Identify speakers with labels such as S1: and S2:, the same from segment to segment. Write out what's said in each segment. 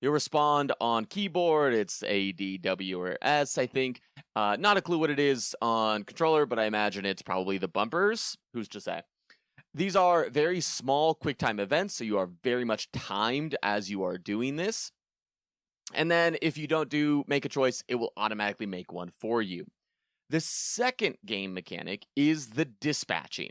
S1: You'll respond on keyboard. It's A, D, W, or S, I think. Not a clue what it is on controller, but I imagine it's probably the bumpers. Who's to say? These are very small QuickTime events, so you are very much timed as you are doing this. And then if you don't make a choice, it will automatically make one for you. The second game mechanic is the dispatching.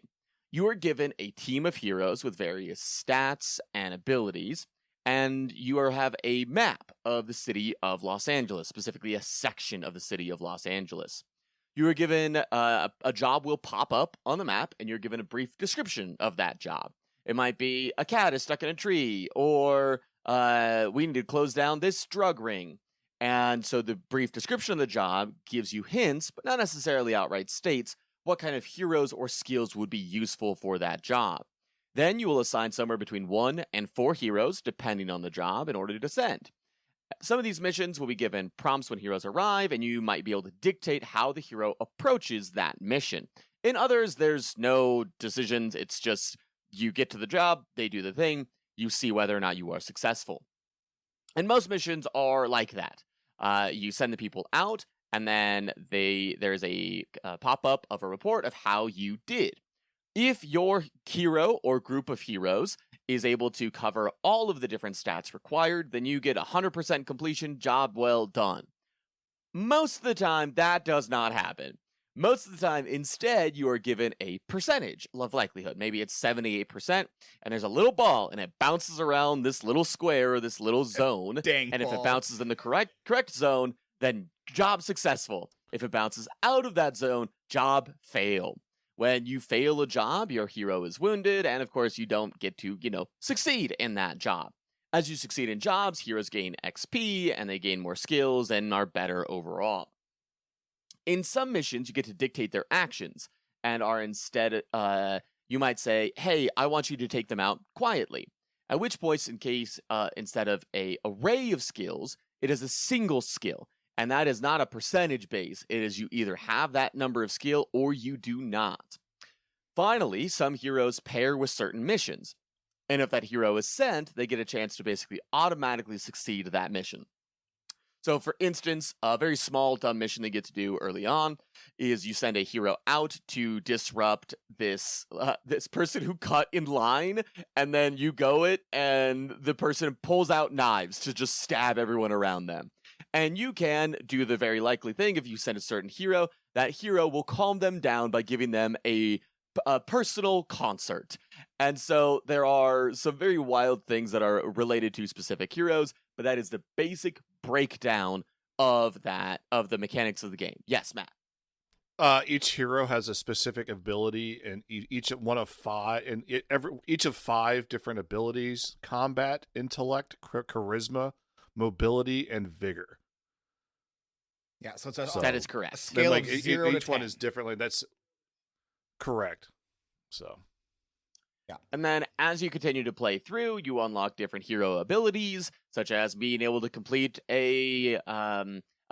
S1: You are given a team of heroes with various stats and abilities, and you have a map of the city of Los Angeles, specifically a section of the city of Los Angeles. You are given a job will pop up on the map, and you're given a brief description of that job. It might be a cat is stuck in a tree, or we need to close down this drug ring. And so the brief description of the job gives you hints, but not necessarily outright states, what kind of heroes or skills would be useful for that job. Then you will assign somewhere between 1 and 4 heroes, depending on the job, in order to send. Some of these missions will be given prompts when heroes arrive, and you might be able to dictate how the hero approaches that mission. In others, there's no decisions. It's just you get to the job, they do the thing, you see whether or not you are successful. And most missions are like that. You send the people out, and then there's a pop-up of a report of how you did. If your hero or group of heroes is able to cover all of the different stats required, then you get 100% completion, job well done. Most of the time, that does not happen. Most of the time, instead, you are given a percentage of likelihood. Maybe it's 78%, and there's a little ball, and it bounces around this little square or this little zone.
S2: Dang
S1: and
S2: ball.
S1: if it bounces in the correct zone, then job successful. If it bounces out of that zone, job fail. When you fail a job, your hero is wounded, and of course, you don't get to, succeed in that job. As you succeed in jobs, heroes gain XP, and they gain more skills and are better overall. In some missions, you get to dictate their actions, and are instead, you might say, hey, I want you to take them out quietly. At which point, instead of an array of skills, it is a single skill. And that is not a percentage base. It is you either have that number of skill or you do not. Finally, some heroes pair with certain missions. And if that hero is sent, they get a chance to basically automatically succeed that mission. So for instance, a very small dumb mission they get to do early on is you send a hero out to disrupt this person who cut in line, and then you go it, and the person pulls out knives to just stab everyone around them. And you can do the very likely thing if you send a certain hero, that hero will calm them down by giving them a personal concert. And so there are some very wild things that are related to specific heroes, but that is the basic breakdown of the mechanics of the game. Yes, Matt.
S3: Each hero has a specific ability, and each of 5 different abilities: combat, intellect, charisma, mobility, and vigor.
S2: Yeah, so
S1: that is correct.
S2: A scale of 0 to
S3: each one
S2: 10.
S3: is differently. That's correct. So,
S1: yeah. And then as you continue to play through, you unlock different hero abilities, such as being able to complete a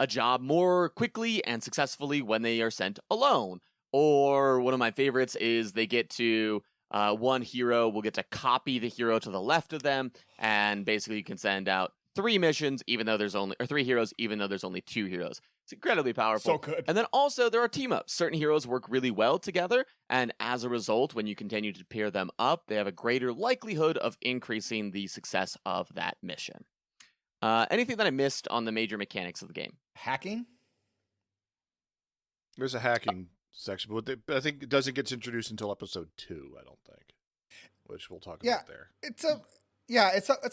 S1: job more quickly and successfully when they are sent alone. Or one of my favorites is they get to one hero will get to copy the hero to the left of them, and basically you can send out 3 missions, even though there's only 3 heroes, even though there's only 2 heroes. It's incredibly powerful.
S2: So good.
S1: And then also there are team ups. Certain heroes work really well together, and as a result, when you continue to pair them up, they have a greater likelihood of increasing the success of that mission. Anything that I missed on the major mechanics of the game?
S2: Hacking?
S3: There's a hacking section, but I think it doesn't get introduced until episode 2, I don't think, which we'll talk about there.
S2: It's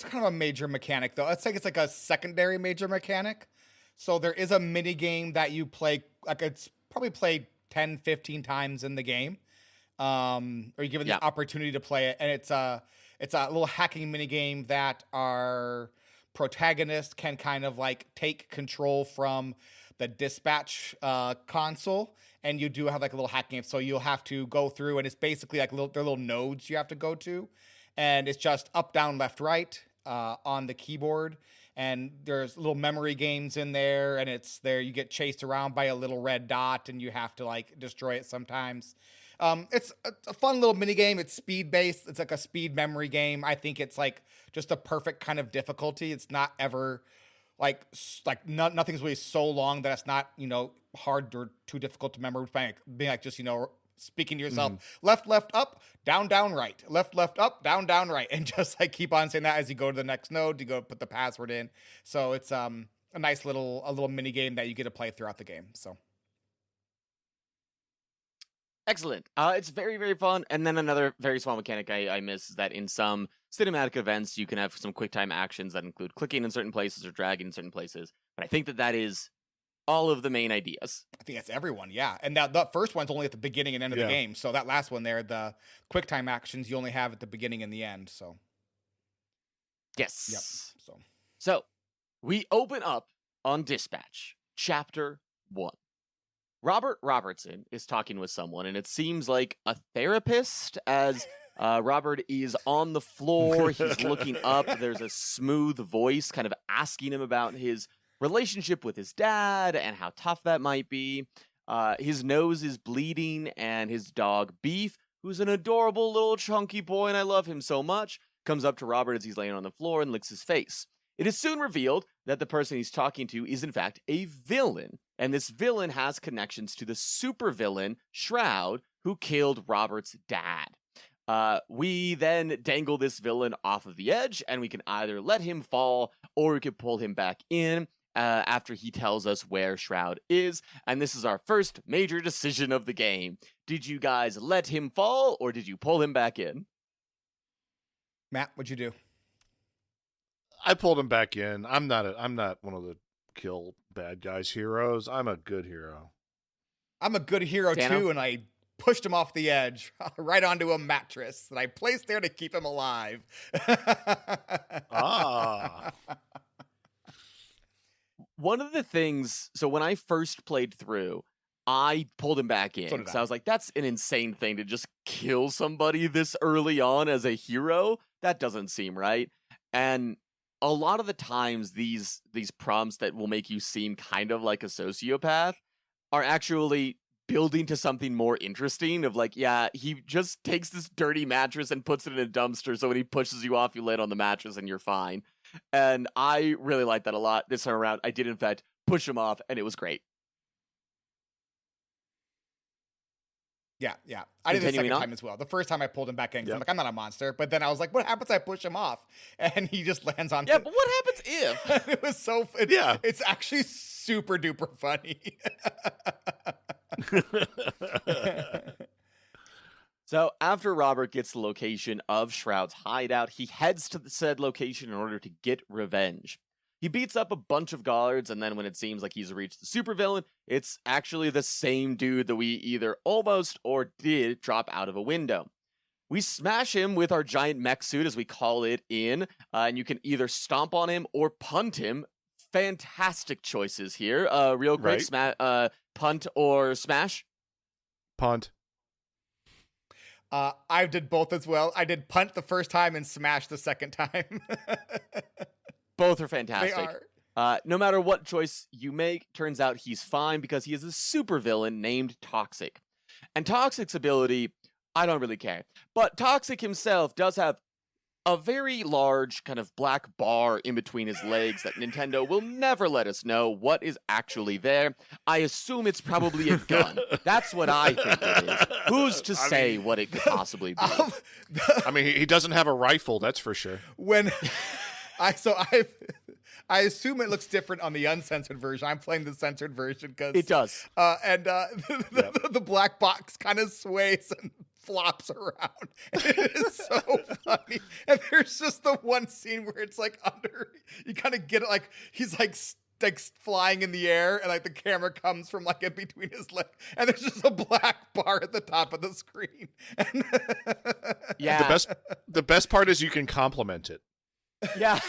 S2: kind of a major mechanic, though. It's like a secondary major mechanic. So there is a mini game that you play, like it's probably played 10, 15 times in the game. Or you're given the opportunity to play it. And it's a little hacking mini game that our protagonist can kind of like take control from the dispatch console. And you do have like a little hacking. So you'll have to go through, and it's basically like they're little nodes you have to go to. And it's just up, down, left, right on the keyboard. And there's little memory games in there, and it's there. You get chased around by a little red dot, and you have to like destroy it sometimes. It's a fun little mini game. It's speed based. It's like a speed memory game. I think it's like just a perfect kind of difficulty. It's not ever nothing's really so long that it's not hard or too difficult to remember. Being like just speaking to yourself, left, up, down, right, left, up, down, right, and just like keep on saying that as you go to the next node to go put the password in. So it's a nice little mini game that you get to play throughout the game. So.
S1: Excellent. It's very, very fun. And then another very small mechanic I miss is that in some cinematic events, you can have some quick time actions that include clicking in certain places or dragging in certain places. But I think that is all of the main ideas.
S2: I think that's everyone, yeah. And the first one's only at the beginning and end of the game. So that last one there, the quick time actions, you only have at the beginning and the end. So.
S1: Yes.
S2: Yep.
S1: So we open up on Dispatch, Chapter 1. Robert Robertson is talking with someone, and it seems like a therapist as Robert is on the floor. He's looking up. There's a smooth voice kind of asking him about his relationship with his dad and how tough that might be. His nose is bleeding, and his dog, Beef, who's an adorable little chunky boy, and I love him so much, comes up to Robert as he's laying on the floor and licks his face. It is soon revealed that the person he's talking to is in fact a villain, and this villain has connections to the supervillain Shroud, who killed Robert's dad. We then dangle this villain off of the edge, and we can either let him fall, or we can pull him back in after he tells us where Shroud is, and this is our first major decision of the game. Did you guys let him fall, or did you pull him back in?
S2: Matt, what'd you do?
S3: I pulled him back in. I'm not one of the kill bad guys heroes. I'm a good hero.
S2: I'm a good hero too, and I pushed him off the edge right onto a mattress that I placed there to keep him alive.
S1: One of the things, so when I first played through, I pulled him back in. So I was like, that's an insane thing to just kill somebody this early on as a hero. That doesn't seem right. And a lot of the times these prompts that will make you seem kind of like a sociopath are actually building to something more interesting of like, yeah, he just takes this dirty mattress and puts it in a dumpster, so when he pushes you off, you lay on the mattress and you're fine. And I really like that a lot. This time around, I did in fact push him off, and it was great.
S2: Yeah. I did the second time as well. The first time I pulled him back in, I'm like, I'm not a monster. But then I was like, what happens if I push him off? And he just lands on...
S1: Yeah, but what happens if?
S2: It was so... It's actually super duper funny.
S1: So after Robert gets the location of Shroud's hideout, he heads to the said location in order to get revenge. He beats up a bunch of guards, and then when it seems like he's reached the supervillain, it's actually the same dude that we either almost or did drop out of a window. We smash him with our giant mech suit, as we call it in, and you can either stomp on him or punt him. Fantastic choices here. Real quick, punt or smash?
S3: Punt.
S2: I did both as well. I did punt the first time and smash the second time.
S1: Both are fantastic.
S2: They
S1: are. No matter what choice you make, turns out he's fine because he is a supervillain named Toxic. And Toxic's ability, I don't really care. But Toxic himself does have a very large kind of black bar in between his legs that Nintendo will never let us know what is actually there. I assume it's probably a gun. That's what I think it is. Who's to say what it could possibly be?
S3: I mean, he doesn't have a rifle, that's for sure.
S2: I assume it looks different on the uncensored version. I'm playing the censored version because
S1: it does.
S2: The black box kind of sways and flops around. It is so funny. And there's just the one scene where it's like under, you kind of get it, like he's like flying in the air, and like the camera comes from like in between his legs, and there's just a black bar at the top of the screen.
S1: Yeah.
S3: The best part is you can compliment it.
S1: Yeah.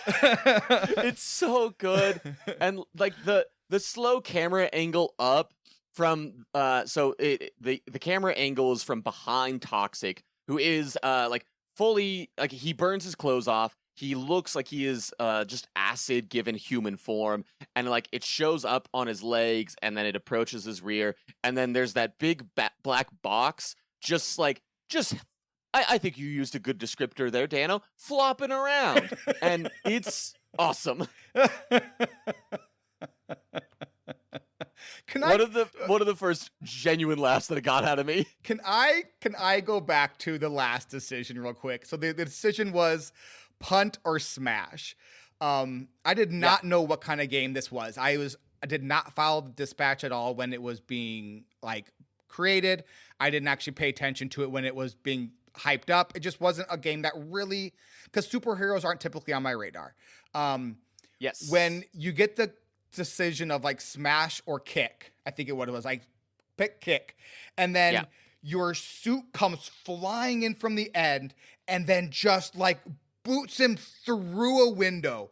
S1: It's so good. And like the slow camera angle up from the camera angle is from behind Toxic, who is like fully, like, he burns his clothes off. he looks like he is just acid given human form, and like it shows up on his legs, and then it approaches his rear, and then there's that big black box, I think you used a good descriptor there, Dano, flopping around, and it's awesome. One of the first genuine laughs that it got out of me.
S2: Can I go back to the last decision real quick? So the decision was punt or smash. I did not know what kind of game this was. I did not follow the dispatch at all when it was being like created. I didn't actually pay attention to it when it was being hyped up. It just wasn't a game that really, because superheroes aren't typically on my radar.
S1: Yes.
S2: When you get the decision of like smash or kick, I think what it was, like pick kick, and then your suit comes flying in from the end and then just like boots him through a window.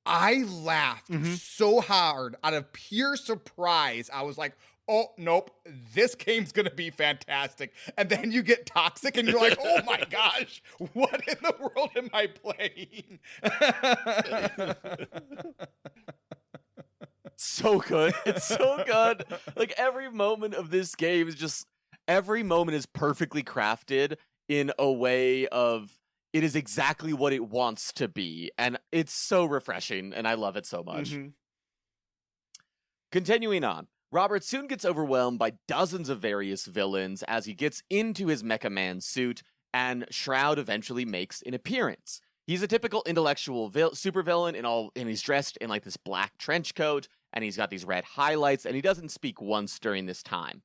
S2: I laughed so hard out of pure surprise. I was like, oh, nope, this game's going to be fantastic. And then you get toxic and you're like, oh my gosh, what in the world am I playing?
S1: So good. It's so good. Like every moment of this game is just, every moment is perfectly crafted in a way of, it is exactly what it wants to be. And it's so refreshing, and I love it so much. Continuing on, Robert soon gets overwhelmed by dozens of various villains as he gets into his Mecha Man suit, and Shroud eventually makes an appearance. He's a typical intellectual supervillain and he's dressed in like this black trench coat, and he's got these red highlights, and he doesn't speak once during this time.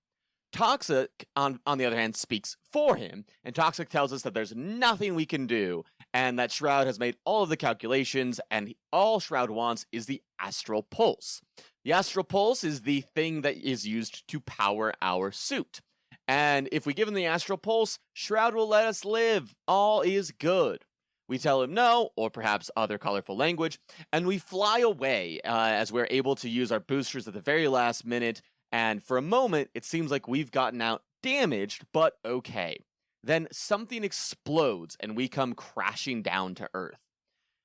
S1: Toxic, on the other hand, speaks for him, and Toxic tells us that there's nothing we can do, and that Shroud has made all of the calculations, and all Shroud wants is the Astral Pulse. The Astral Pulse is the thing that is used to power our suit. And if we give him the Astral Pulse, Shroud will let us live. All is good. We tell him no, or perhaps other colorful language, and we fly away as we're able to use our boosters at the very last minute. And for a moment, it seems like we've gotten out damaged, but okay. Then something explodes, and we come crashing down to Earth.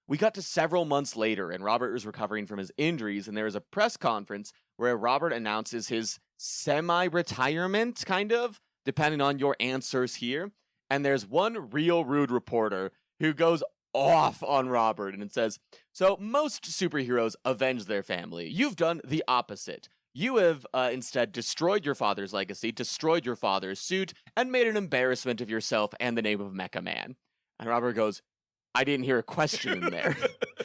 S1: We got to several months later, and Robert is recovering from his injuries, and there is a press conference where Robert announces his semi-retirement, kind of, depending on your answers here. And there's one real rude reporter who goes off on Robert and says, so most superheroes avenge their family. You've done the opposite. You have instead destroyed your father's legacy, destroyed your father's suit, and made an embarrassment of yourself and the name of Mecha Man. And Robert goes, I didn't hear a question in there.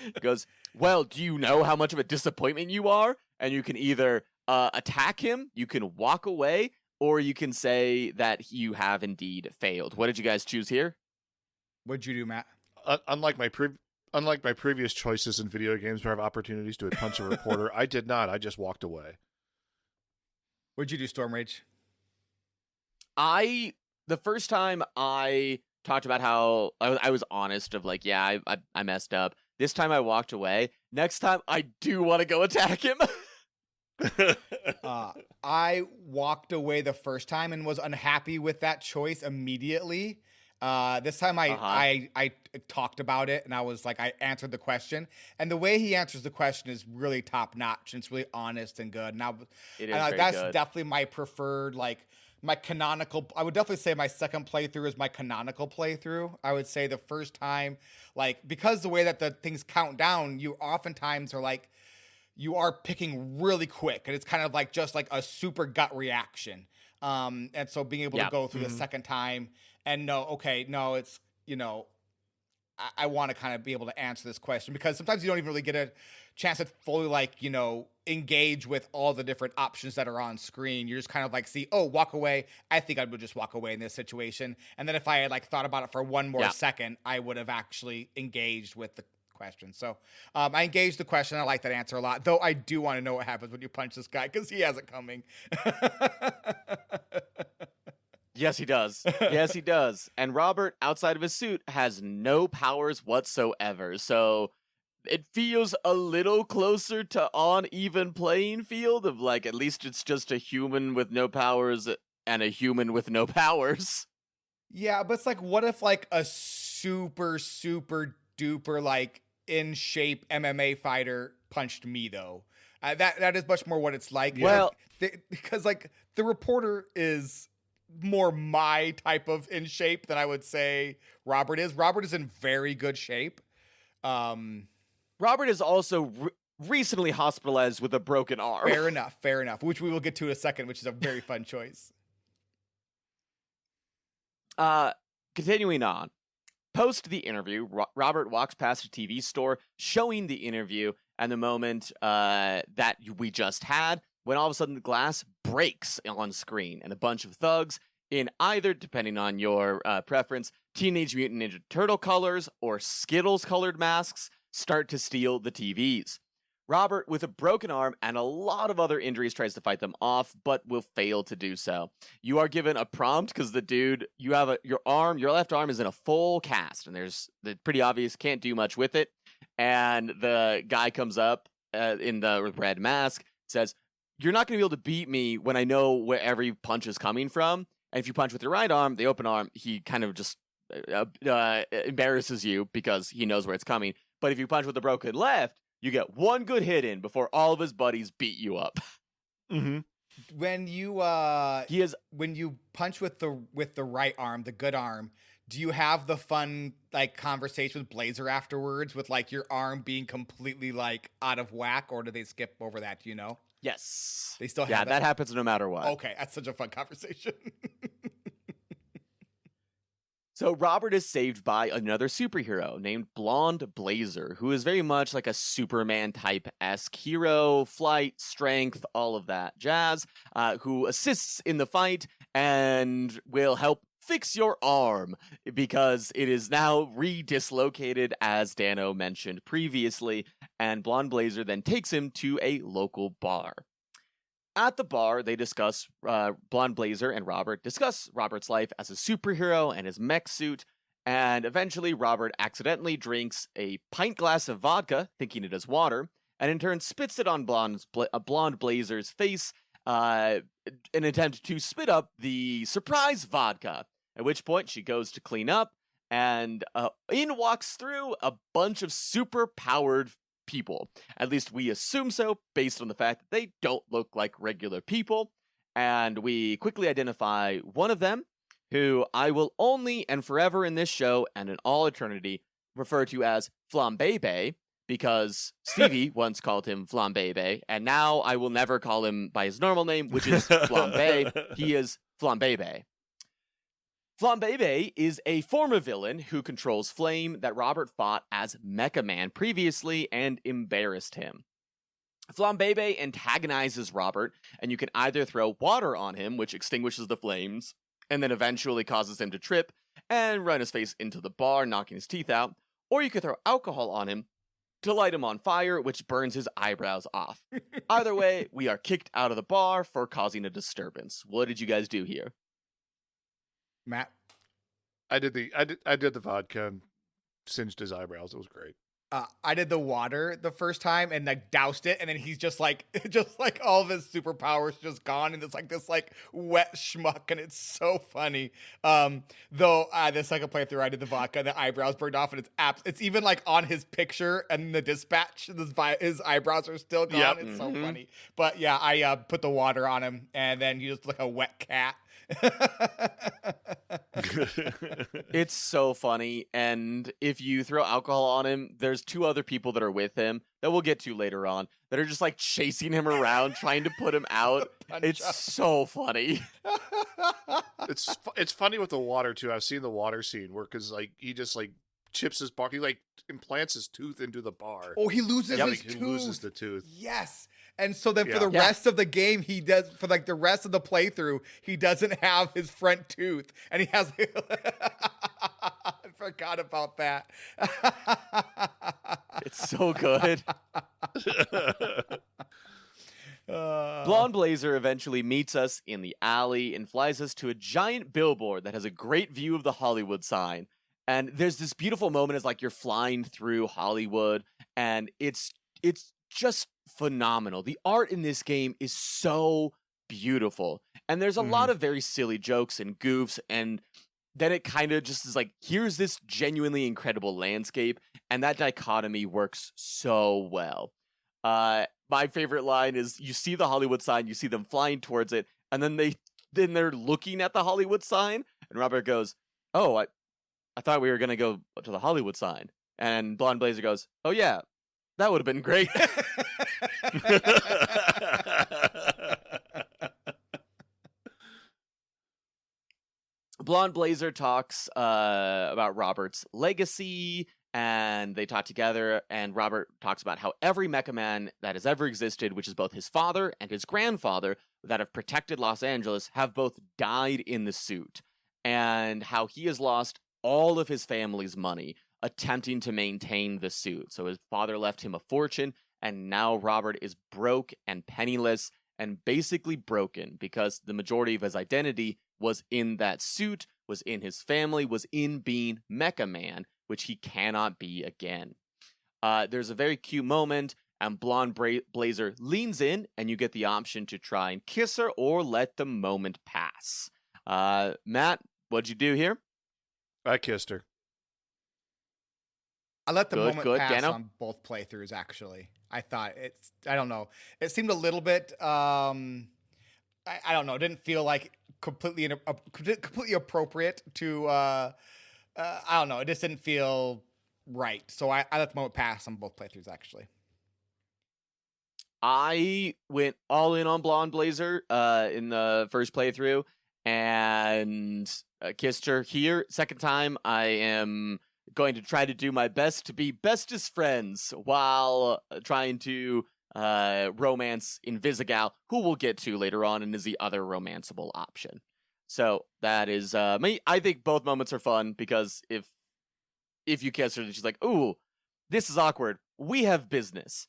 S1: He goes, well, do you know how much of a disappointment you are? And you can either attack him, you can walk away, or you can say that you have indeed failed. What did you guys choose here?
S2: What'd you do, Matt?
S3: Unlike my previous choices in video games where I have opportunities to punch a reporter, I did not. I just walked away.
S2: What'd you do, Storm Rage?
S1: The first time I talked about how I was honest of like, yeah, I messed up. This time I walked away. Next time I do want to go attack him.
S2: I walked away the first time and was unhappy with that choice immediately. This time I talked about it, and I was like, I answered the question, and the way he answers the question is really top notch, and it's really honest and good. Now, that's good. Definitely my preferred, like my canonical. I would definitely say my second playthrough is my canonical playthrough. I would say the first time, like because the way that the things count down, you oftentimes are like, you are picking really quick, and it's kind of like just like a super gut reaction. And so being able to go through the second time and know, okay, no, it's, I want to kind of be able to answer this question, because sometimes you don't even really get a chance to fully like, engage with all the different options that are on screen. You're just kind of like, walk away. I think I would just walk away in this situation. And then if I had like thought about it for one more second, I would have actually engaged with the question. So I engaged the question. I like that answer a lot, though I do want to know what happens when you punch this guy, because he has it coming.
S1: Yes, he does. Yes, he does. And Robert, outside of his suit, has no powers whatsoever. So it feels a little closer to on even playing field of like, at least it's just a human with no powers and a human with no powers.
S2: Yeah, but it's like, what if like a super, super duper like in shape MMA fighter punched me though. That is much more what it's like.
S1: Well,
S2: because like the reporter is more my type of in shape than I would say Robert is. Robert is in very good shape.
S1: Robert is also recently hospitalized with a broken arm.
S2: Fair enough. Which we will get to in a second, which is a very fun choice.
S1: Continuing on. Post the interview, Robert walks past a TV store showing the interview and the moment that we just had, when all of a sudden the glass breaks on screen and a bunch of thugs in either, depending on your preference, Teenage Mutant Ninja Turtle colors or Skittles colored masks start to steal the TVs. Robert, with a broken arm and a lot of other injuries, tries to fight them off, but will fail to do so. You are given a prompt because the dude, you have your left arm is in a full cast, and there's pretty obvious, can't do much with it. And the guy comes up in the red mask, says, "You're not going to be able to beat me when I know where every punch is coming from. And if you punch with your right arm, the open arm, he kind of just embarrasses you because he knows where it's coming. But if you punch with the broken left, you get one good hit in before all of his buddies beat you up."
S3: Mm-hmm.
S2: When you when you punch with the right arm, the good arm, do you have the fun like conversation with Blazer afterwards with like your arm being completely like out of whack, or do they skip over that? Do you know?
S1: Yes.
S2: They still have
S1: Yeah, that happens no matter what.
S2: Okay, that's such a fun conversation.
S1: So Robert is saved by another superhero named Blonde Blazer, who is very much like a Superman type-esque hero, flight, strength, all of that jazz, who assists in the fight and will help fix your arm because it is now re-dislocated, as Dano mentioned previously, and Blonde Blazer then takes him to a local bar. At the bar, they discuss, Blonde Blazer and Robert discuss Robert's life as a superhero and his mech suit, and eventually Robert accidentally drinks a pint glass of vodka, thinking it is water, and in turn spits it on Blonde Blazer's face in an attempt to spit up the surprise vodka, at which point she goes to clean up, and in walks through a bunch of super-powered people. At least we assume so, based on the fact that they don't look like regular people. And we quickly identify one of them, who I will only and forever in this show and in all eternity refer to as Flambebe, because Stevie once called him Flambebe, and now I will never call him by his normal name, which is Flambe. He is Flambebe. Flambebe is a former villain who controls flame that Robert fought as Mecha Man previously and embarrassed him. Flambebe antagonizes Robert, and you can either throw water on him, which extinguishes the flames, and then eventually causes him to trip and run his face into the bar, knocking his teeth out, or you could throw alcohol on him to light him on fire, which burns his eyebrows off. Either way, we are kicked out of the bar for causing a disturbance. What did you guys do here?
S2: Matt?
S3: I did the vodka and singed his eyebrows. It was great.
S2: I did the water the first time and like doused it, and then he's just like all of his superpowers just gone, and it's like this like wet schmuck, and it's so funny. Though the second playthrough I did the vodka, and the eyebrows burned off, and it's even like on his picture and the dispatch, his eyebrows are still gone.
S3: Yep.
S2: It's so funny. But yeah, I put the water on him, and then he just like a wet cat.
S1: It's so funny, and if you throw alcohol on him, there's two other people that are with him that we'll get to later on that are just like chasing him around, trying to put him out. It's so funny.
S3: It's funny with the water too. I've seen the water scene where because like he just like chips his bark, he like implants his tooth into the bar.
S2: Oh, he loses his
S3: He
S2: tooth.
S3: loses the tooth.
S2: Yes. And so then for the rest of the game, he does, for like the rest of the playthrough, he doesn't have his front tooth. And he has, I forgot about that.
S1: It's so good. Blonde Blazer eventually meets us in the alley and flies us to a giant billboard that has a great view of the Hollywood sign. And there's this beautiful moment as like you're flying through Hollywood, and it's just phenomenal. The art in this game is so beautiful, and there's a lot of very silly jokes and goofs, and then it kind of just is like, here's this genuinely incredible landscape, And that dichotomy works so well. My favorite line is you see the Hollywood sign, you see them flying towards it, and then they're looking at the Hollywood sign, and Robert goes, "Oh, I thought we were gonna go to the Hollywood sign." And Blonde Blazer goes, "Oh yeah, that would have been great." Blonde Blazer talks about Robert's legacy, and they talk together, and Robert talks about how every Mecha Man that has ever existed, which is both his father and his grandfather that have protected Los Angeles, have both died in the suit, and how he has lost all of his family's money attempting to maintain the suit. So his father left him a fortune, and now Robert is broke and penniless and basically broken because the majority of his identity was in that suit, was in his family, was in being Mecha Man, which he cannot be again. There's a very cute moment, and Blonde Blazer leans in, and you get the option to try and kiss her or let the moment pass. Matt, what'd you do here?
S3: I kissed her.
S2: I let the moment pass
S1: Dano?
S2: on both playthroughs, actually. I thought I don't know. It seemed a little bit, I don't know. It didn't feel like completely appropriate to, I don't know. It just didn't feel right. So I let the moment pass on both playthroughs, actually.
S1: I went all in on Blonde Blazer in the first playthrough and kissed her here. Second time, I am going to try to do my best to be bestest friends while trying to romance Invisigal, who we'll get to later on and is the other romanceable option. So that is me. I think both moments are fun because if you kiss her, then she's like, "Ooh, this is awkward. We have business."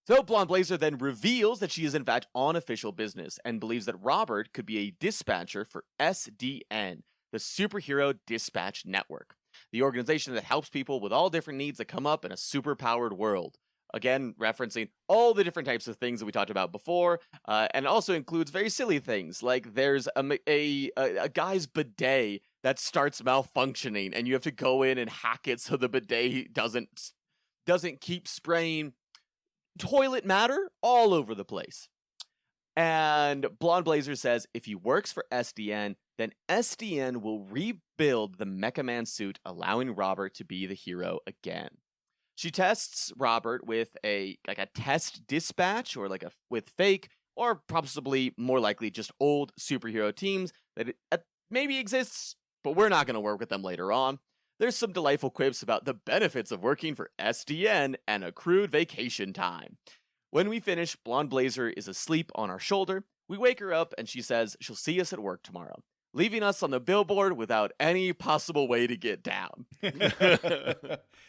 S1: So Blonde Blazer then reveals that she is in fact on official business and believes that Robert could be a dispatcher for SDN, the Superhero Dispatch Network, the organization that helps people with all different needs that come up in a super-powered world. Again, referencing all the different types of things that we talked about before, and also includes very silly things, like there's a guy's bidet that starts malfunctioning, and you have to go in and hack it so the bidet doesn't keep spraying toilet matter all over the place. And Blonde Blazer says if he works for SDN, then SDN will rebuild the Mecha Man suit, allowing Robert to be the hero again. She tests Robert with a test dispatch, or with fake, or possibly more likely just old superhero teams that maybe exists, but we're not going to work with them later on. There's some delightful quips about the benefits of working for SDN and accrued vacation time. When we finish, Blonde Blazer is asleep on our shoulder. We wake her up and she says she'll see us at work tomorrow, leaving us on the billboard without any possible way to get down.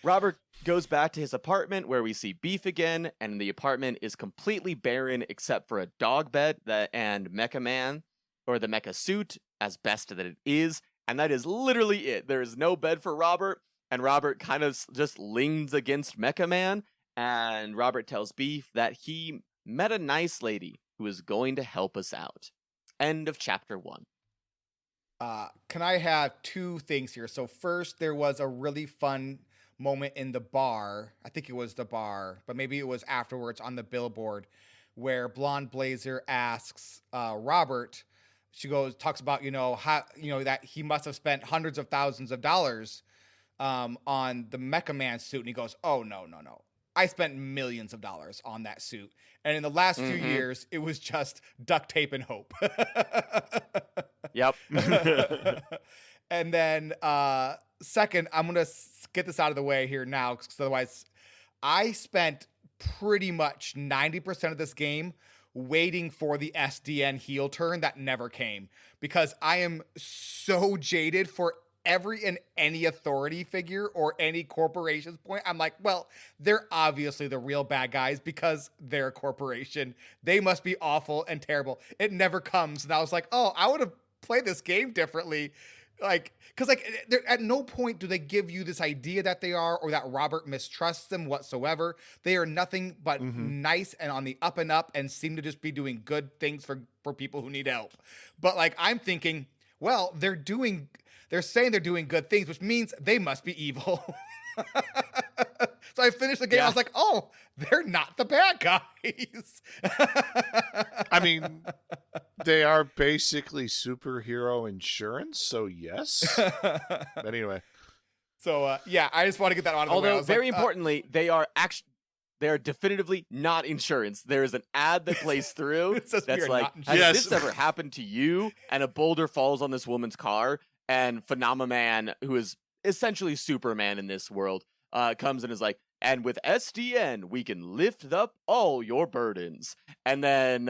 S1: Robert goes back to his apartment where we see Beef again, and the apartment is completely barren except for a dog bed and Mecha Man, or the Mecha suit, as best that it is. And that is literally it. There is no bed for Robert, and Robert kind of just leans against Mecha Man, and Robert tells Beef that he met a nice lady who is going to help us out. End of chapter 1.
S2: Can I have two things here? So first, there was a really fun moment in the bar. I think it was the bar, but maybe it was afterwards on the billboard, where Blonde Blazer asks Robert. She talks about, how, that he must have spent hundreds of thousands of dollars on the Mecha Man suit. And he goes, "Oh, no. I spent millions of dollars on that suit. And in the last few years, it was just duct tape and hope."
S1: Yep.
S2: And then second, I'm going to get this out of the way here now, because otherwise I spent pretty much 90% of this game waiting for the SDN heel turn that never came, because I am so jaded for every and any authority figure or any corporation's point. I'm like, well, they're obviously the real bad guys because they're a corporation. They must be awful and terrible. It never comes. And I was like, oh, I would have played this game differently. Because at no point do they give you this idea that they are, or that Robert mistrusts them whatsoever. They are nothing but nice and on the up and up, and seem to just be doing good things for people who need help. But I'm thinking, well, they're saying they're doing good things, which means they must be evil. So I finished the game. I was like, oh, they're not the bad guys.
S3: I mean, they are basically superhero insurance, so yes. But anyway.
S2: So yeah, I just want to get that out of the way.
S1: Although,
S2: I was
S1: very
S2: like,
S1: importantly, they are definitively not insurance. There is an ad that plays through
S2: It says we
S1: that's
S2: are
S1: like,
S2: not
S1: has
S3: insurance.
S1: this ever happened to you? And a boulder falls on this woman's car, and PHENOMAMAN, who is essentially Superman in this world, comes and is like, and with SDN, we can lift up all your burdens. And then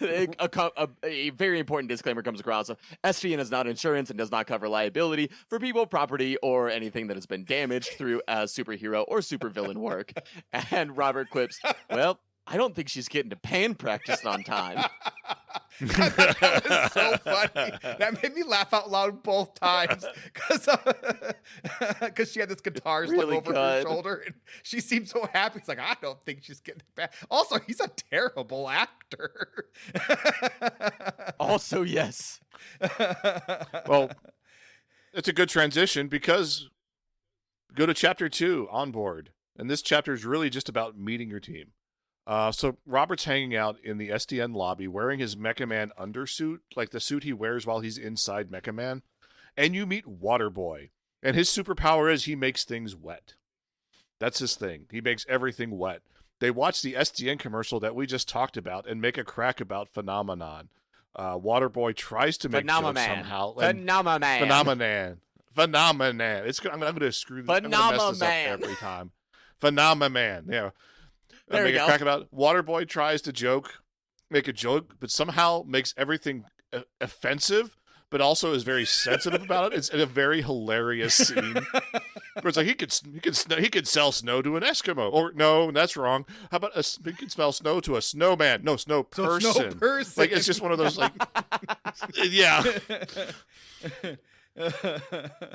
S1: a very important disclaimer comes across. SDN is not insurance and does not cover liability for people, property, or anything that has been damaged through superhero or supervillain work. And Robert quips, well, I don't think she's getting to band practice on time.
S2: I thought that was so funny. That made me laugh out loud both times because she had this guitar slip
S1: Really
S2: over her
S1: good.
S2: shoulder and she seemed so happy. It's like, I don't think she's getting it back. Also, he's a terrible actor.
S1: Also, yes.
S3: Well, it's a good transition because go to chapter 2, On Board. And this chapter is really just about meeting your team. So Robert's hanging out in the SDN lobby wearing his Mecha Man undersuit, like the suit he wears while he's inside Mecha Man. And you meet Waterboy. And his superpower is he makes things wet. That's his thing. He makes everything wet. They watch the SDN commercial that we just talked about and make a crack about PHENOMAMAN. Waterboy tries to make jokes somehow.
S1: PHENOMAMAN.
S3: Phenomenon. I'm going to screw this. I'm going to mess this up every time. Phenomaman. Yeah.
S1: There we
S3: Make a
S1: go.
S3: crack about. Waterboy tries to make a joke, but somehow makes everything offensive, but also is very sensitive about it. It's in a very hilarious scene where it's like he could sell snow to an Eskimo, or no, that's wrong. How about he could sell snow to a snowman? No, snow person.
S2: Snow person.
S3: Like it's just one of those like, yeah,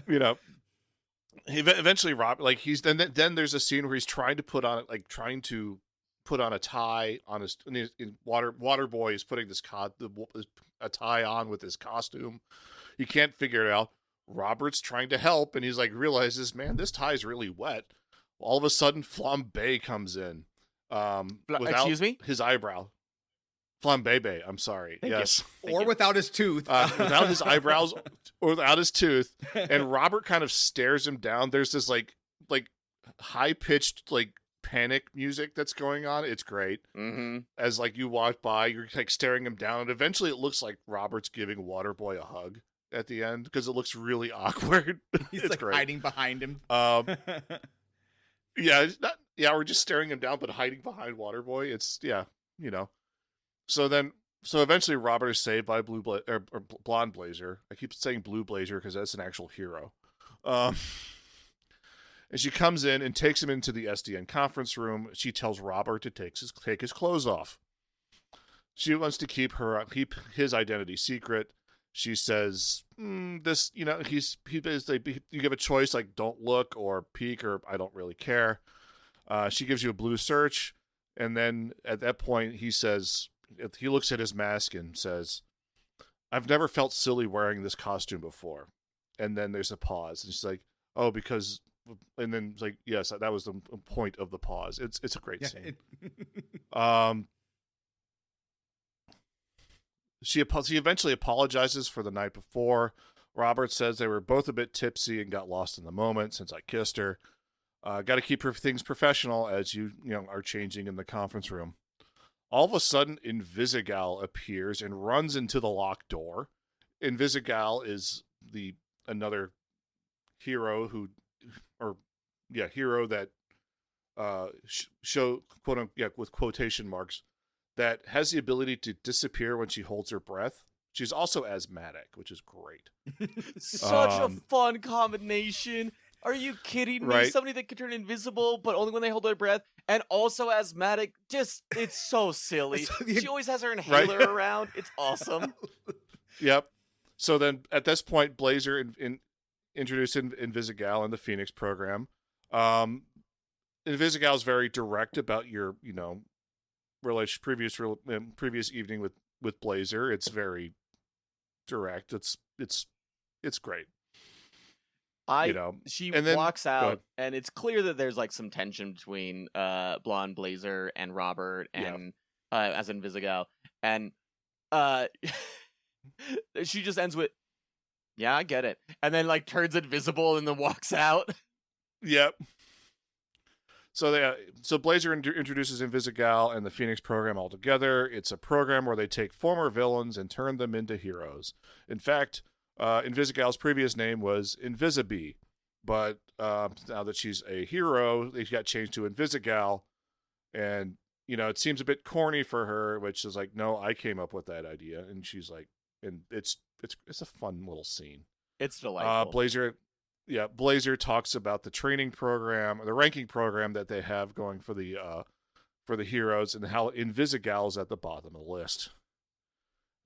S3: you know. Eventually, Rob, like then there's a scene where he's trying to put on a tie on his Waterboy is putting a tie on with his costume. He can't figure it out. Robert's trying to help, and he's like realizes, man, this tie is really wet. All of a sudden, Flambe comes in. Without
S1: Excuse me?
S3: his eyebrow. Flambe, I'm sorry.
S1: Thank
S3: yes.
S1: Thank
S2: or
S1: you.
S2: without his tooth.
S3: Without his eyebrows or without his tooth, and Robert kind of stares him down. There's this like high pitched like panic music that's going on. It's great.
S1: Mm-hmm.
S3: As like you walk by, you're like staring him down, and eventually it looks like Robert's giving Waterboy a hug at the end because it looks really awkward.
S2: He's
S3: it's
S2: like
S3: great.
S2: hiding behind him.
S3: Yeah, it's not. Yeah, we're just staring him down, but hiding behind Waterboy. It's you know. So eventually Robert is saved by Blonde Blazer. I keep saying Blue Blazer because that's an actual hero. And she comes in and takes him into the SDN conference room. She tells Robert to take his clothes off. She wants to keep his identity secret. She says, "This, you give a choice like don't look or peek or I don't really care." She gives you a blue search, and then at that point he looks at his mask and says, "I've never felt silly wearing this costume before." And then there's a pause, and she's like, "Oh, because," and then it's like, "Yes, that was the point of the pause." It's a great scene. She eventually apologizes for the night before. Robert says they were both a bit tipsy and got lost in the moment since I kissed her. Got to keep her things professional as you are changing in the conference room. All of a sudden, Invisigal appears and runs into the locked door. Invisigal is another hero hero that show with quotation marks that has the ability to disappear when she holds her breath. She's also asthmatic, which is great.
S1: Such a fun combination. Are you kidding me?
S3: Right.
S1: Somebody that can turn invisible, but only when they hold their breath, and also asthmatic. It's so silly. She always has her inhaler around. It's awesome.
S3: Yep. So then, at this point, Blazer introduced Invisigal in the Phoenix program. Invisigal is very direct about your, previous evening with Blazer. It's very direct. It's great.
S1: She
S3: and then
S1: walks
S3: go ahead.
S1: out, and it's clear that there's like some tension between Blonde Blazer and Robert, and as in Visigal, and she just ends with, "Yeah, I get it," and then like turns invisible and then walks out.
S3: Yep. So Blazer introduces Invisigal and the Phoenix program altogether. It's a program where they take former villains and turn them into heroes. In fact, Invisigal's previous name was Invisibee, but now that she's a hero, they got changed to Invisigal, and it seems a bit corny for her, which is like, no, I came up with that idea, and she's like, and it's a fun little scene.
S1: It's delightful.
S3: Blazer talks about the training program, or the ranking program that they have going for the heroes, and how Invisigal is at the bottom of the list.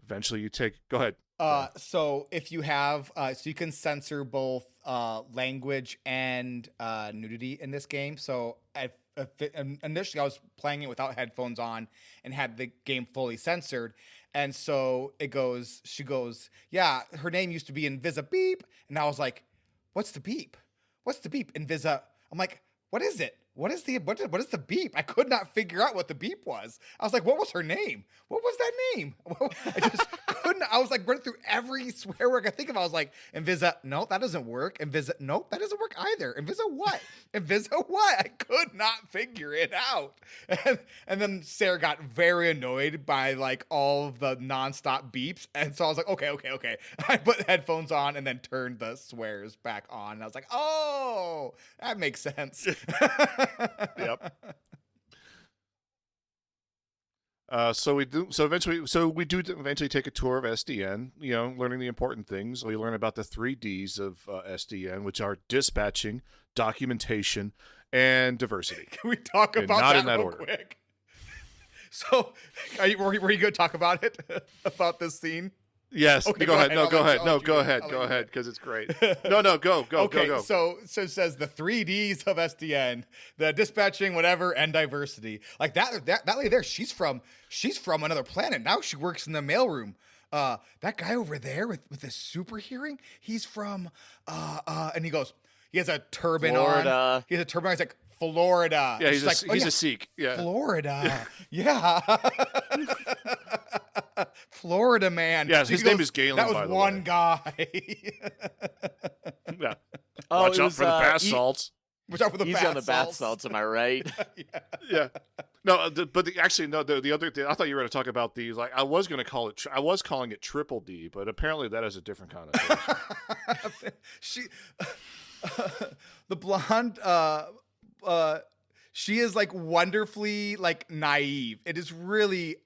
S3: Eventually, go ahead.
S2: So if you have, so you can censor both language and nudity in this game. So initially, I was playing it without headphones on and had the game fully censored. And so she goes, yeah, her name used to be Invisibeep. And I was like, what's the beep? What's the beep? I'm like, what is it? What is the beep? I could not figure out what the beep was. I was like, what was her name? What was that name? I just couldn't. I was like running through every swear word I could think of. I was like, no, that doesn't work. Nope, that doesn't work either. What? What? I could not figure it out. And then Sarah got very annoyed by like all of the nonstop beeps. And so I was like, okay. I put headphones on and then turned the swears back on. And I was like, oh, that makes sense.
S3: Yep. So we do eventually take a tour of SDN, learning the important things. We learn about the 3 Ds of SDN, which are dispatching, documentation, and diversity.
S2: Can we talk about
S3: not
S2: that
S3: in that
S2: real
S3: order.
S2: quick? So, were you going to talk about it? About this scene?
S3: Yes.
S2: Okay,
S3: go ahead. No, go ahead.
S2: I'll
S3: Go
S2: let
S3: ahead.
S2: you
S3: Go
S2: do
S3: ahead,
S2: it.
S3: because it's great. No, go.
S2: Okay,
S3: Go.
S2: so it says the 3 Ds of SDN, the dispatching, whatever, and diversity. Like that lady there, she's from another planet. Now she works in the mailroom. That guy over there with the super hearing, he's from and he has a turban
S1: Florida.
S2: on. He has a turban on. He's like, Florida.
S3: Yeah,
S2: She's
S3: he's a Sikh. Yeah.
S2: Florida. Yeah. Florida man.
S3: Yes, his name is Galen,
S2: That was
S3: by the
S2: one
S3: way.
S2: guy.
S3: Yeah.
S1: Oh,
S3: Watch
S1: it
S3: out
S1: was,
S3: for the bath salts.
S2: Watch out for the
S1: Easy
S2: bath
S1: on the bath
S2: salts.
S1: salts, am I right?
S3: Yeah. No, the other thing, I thought you were going to talk about these. Like, I was calling it triple D, but apparently that has a different connotation.
S2: The blonde, she is like wonderfully like naive. It is really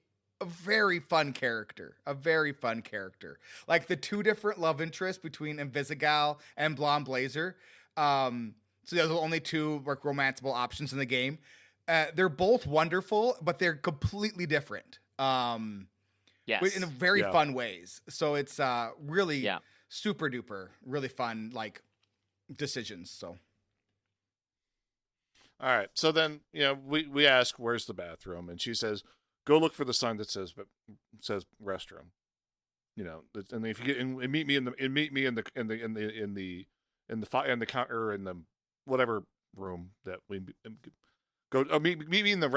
S2: a very fun character. Like the 2 different love interests between Invisigal and Blonde Blazer. So there's only 2 like romanceable options in the game. They're both wonderful, but they're completely different.
S1: Yes.
S2: In very fun ways. So it's really super duper, really fun like decisions. So.
S3: All right. So then, we ask, where's the bathroom? And she says, go look for the sign that says restroom. And if you get and meet me in the counter in the whatever room that we go. Meet me in the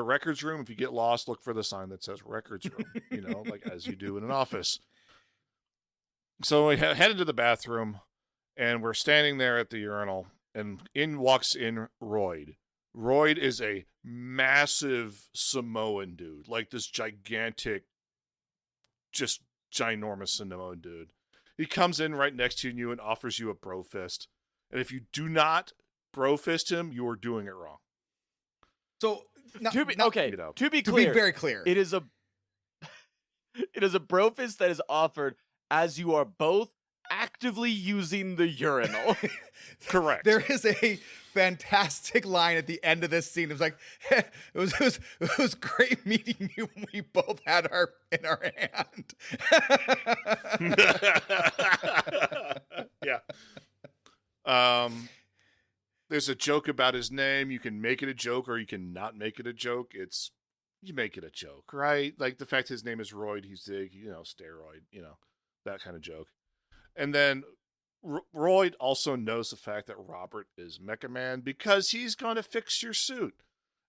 S3: records room. If you get lost, look for the sign that says records room. Like as you do in an office. So we head into the bathroom, and we're standing there at the urinal, and in walks Royd. Royd is a massive Samoan dude, like this gigantic, just ginormous Samoan dude. He comes in right next to you and offers you a bro fist. And if you do not bro fist him, you are doing it wrong.
S2: So
S1: to be
S2: to
S1: clear,
S2: be very clear,
S1: it is a bro fist that is offered as you are both actively using the urinal.
S3: Correct.
S2: There is a fantastic line at the end of this scene. It was like, it was great meeting you when we both had our in our hand.
S3: Yeah. There's a joke about his name. You can make it a joke or you can not make it a joke. You make it a joke, right? Like the fact his name is Royd, he's the, steroid, that kind of joke. And then Royd also knows the fact that Robert is Mecha Man because he's going to fix your suit.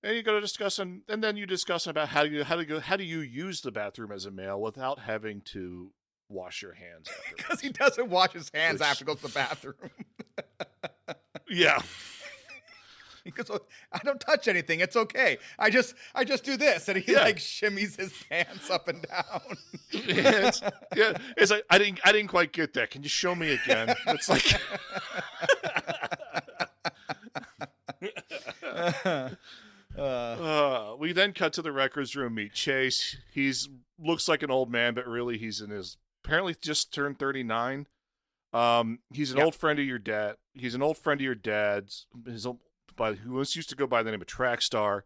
S3: And you go to discuss, and then you discuss about how do you use the bathroom as a male without having to wash your hands
S2: because he doesn't wash his hands after he goes to the bathroom.
S3: Yeah.
S2: He goes, I don't touch anything. It's okay. I just do this, and he like shimmies his pants up and down.
S3: It's like I didn't quite get that. Can you show me again? It's like. We then cut to the records room, meet Chase. He's looks like an old man, but really he's apparently just turned 39. He's an old friend of your dad. He's an old friend of your dad's. Who used to go by the name of Trackstar.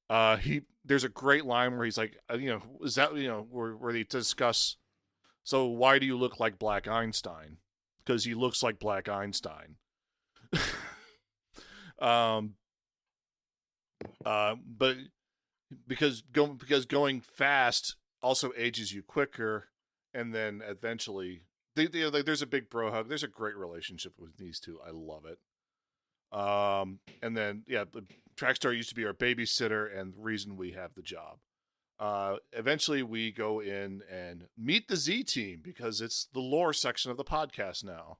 S3: There's a great line where he's like, is that where they discuss. So why do you look like Black Einstein? Because he looks like Black Einstein. But because going fast also ages you quicker, and then eventually there's a big bro hug. There's a great relationship with these two. I love it. And then the Trackstar used to be our babysitter and the reason we have the job. Eventually we go in and meet the Z team because it's the lore section of the podcast now.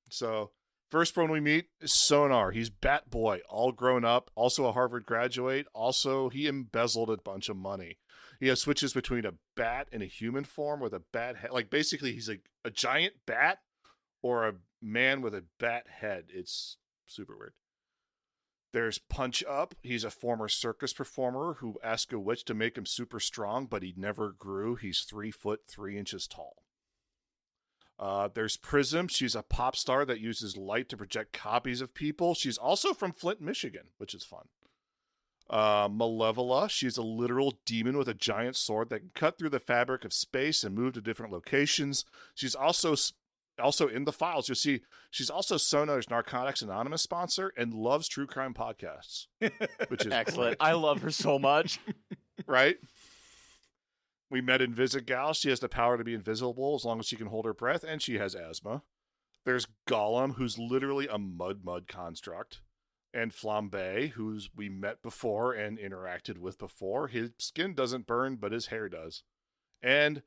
S3: So first one we meet is Sonar. He's Bat Boy, all grown up, also a Harvard graduate. Also, he embezzled a bunch of money. He has switches between a bat and a human form with a bat head. Like basically he's like a giant bat or a man with a bat head. It's super weird. There's Punch Up. He's a former circus performer who asked a witch to make him super strong, but he never grew. He's 3 foot 3 inches tall. There's Prism. She's a pop star that uses light to project copies of people. She's also from Flint, Michigan, which is fun. Malevola. She's a literal demon with a giant sword that can cut through the fabric of space and move to different locations. She's also in the files. You'll see she's also Sonar's Narcotics Anonymous sponsor and loves true crime podcasts, which is
S1: excellent. I love her so much.
S3: Right? We met Invisigal. She has the power to be invisible as long as she can hold her breath, and she has asthma. There's Gollum, who's literally a mud construct. And Flambe, who's we met before and interacted with before. His skin doesn't burn, but his hair does. And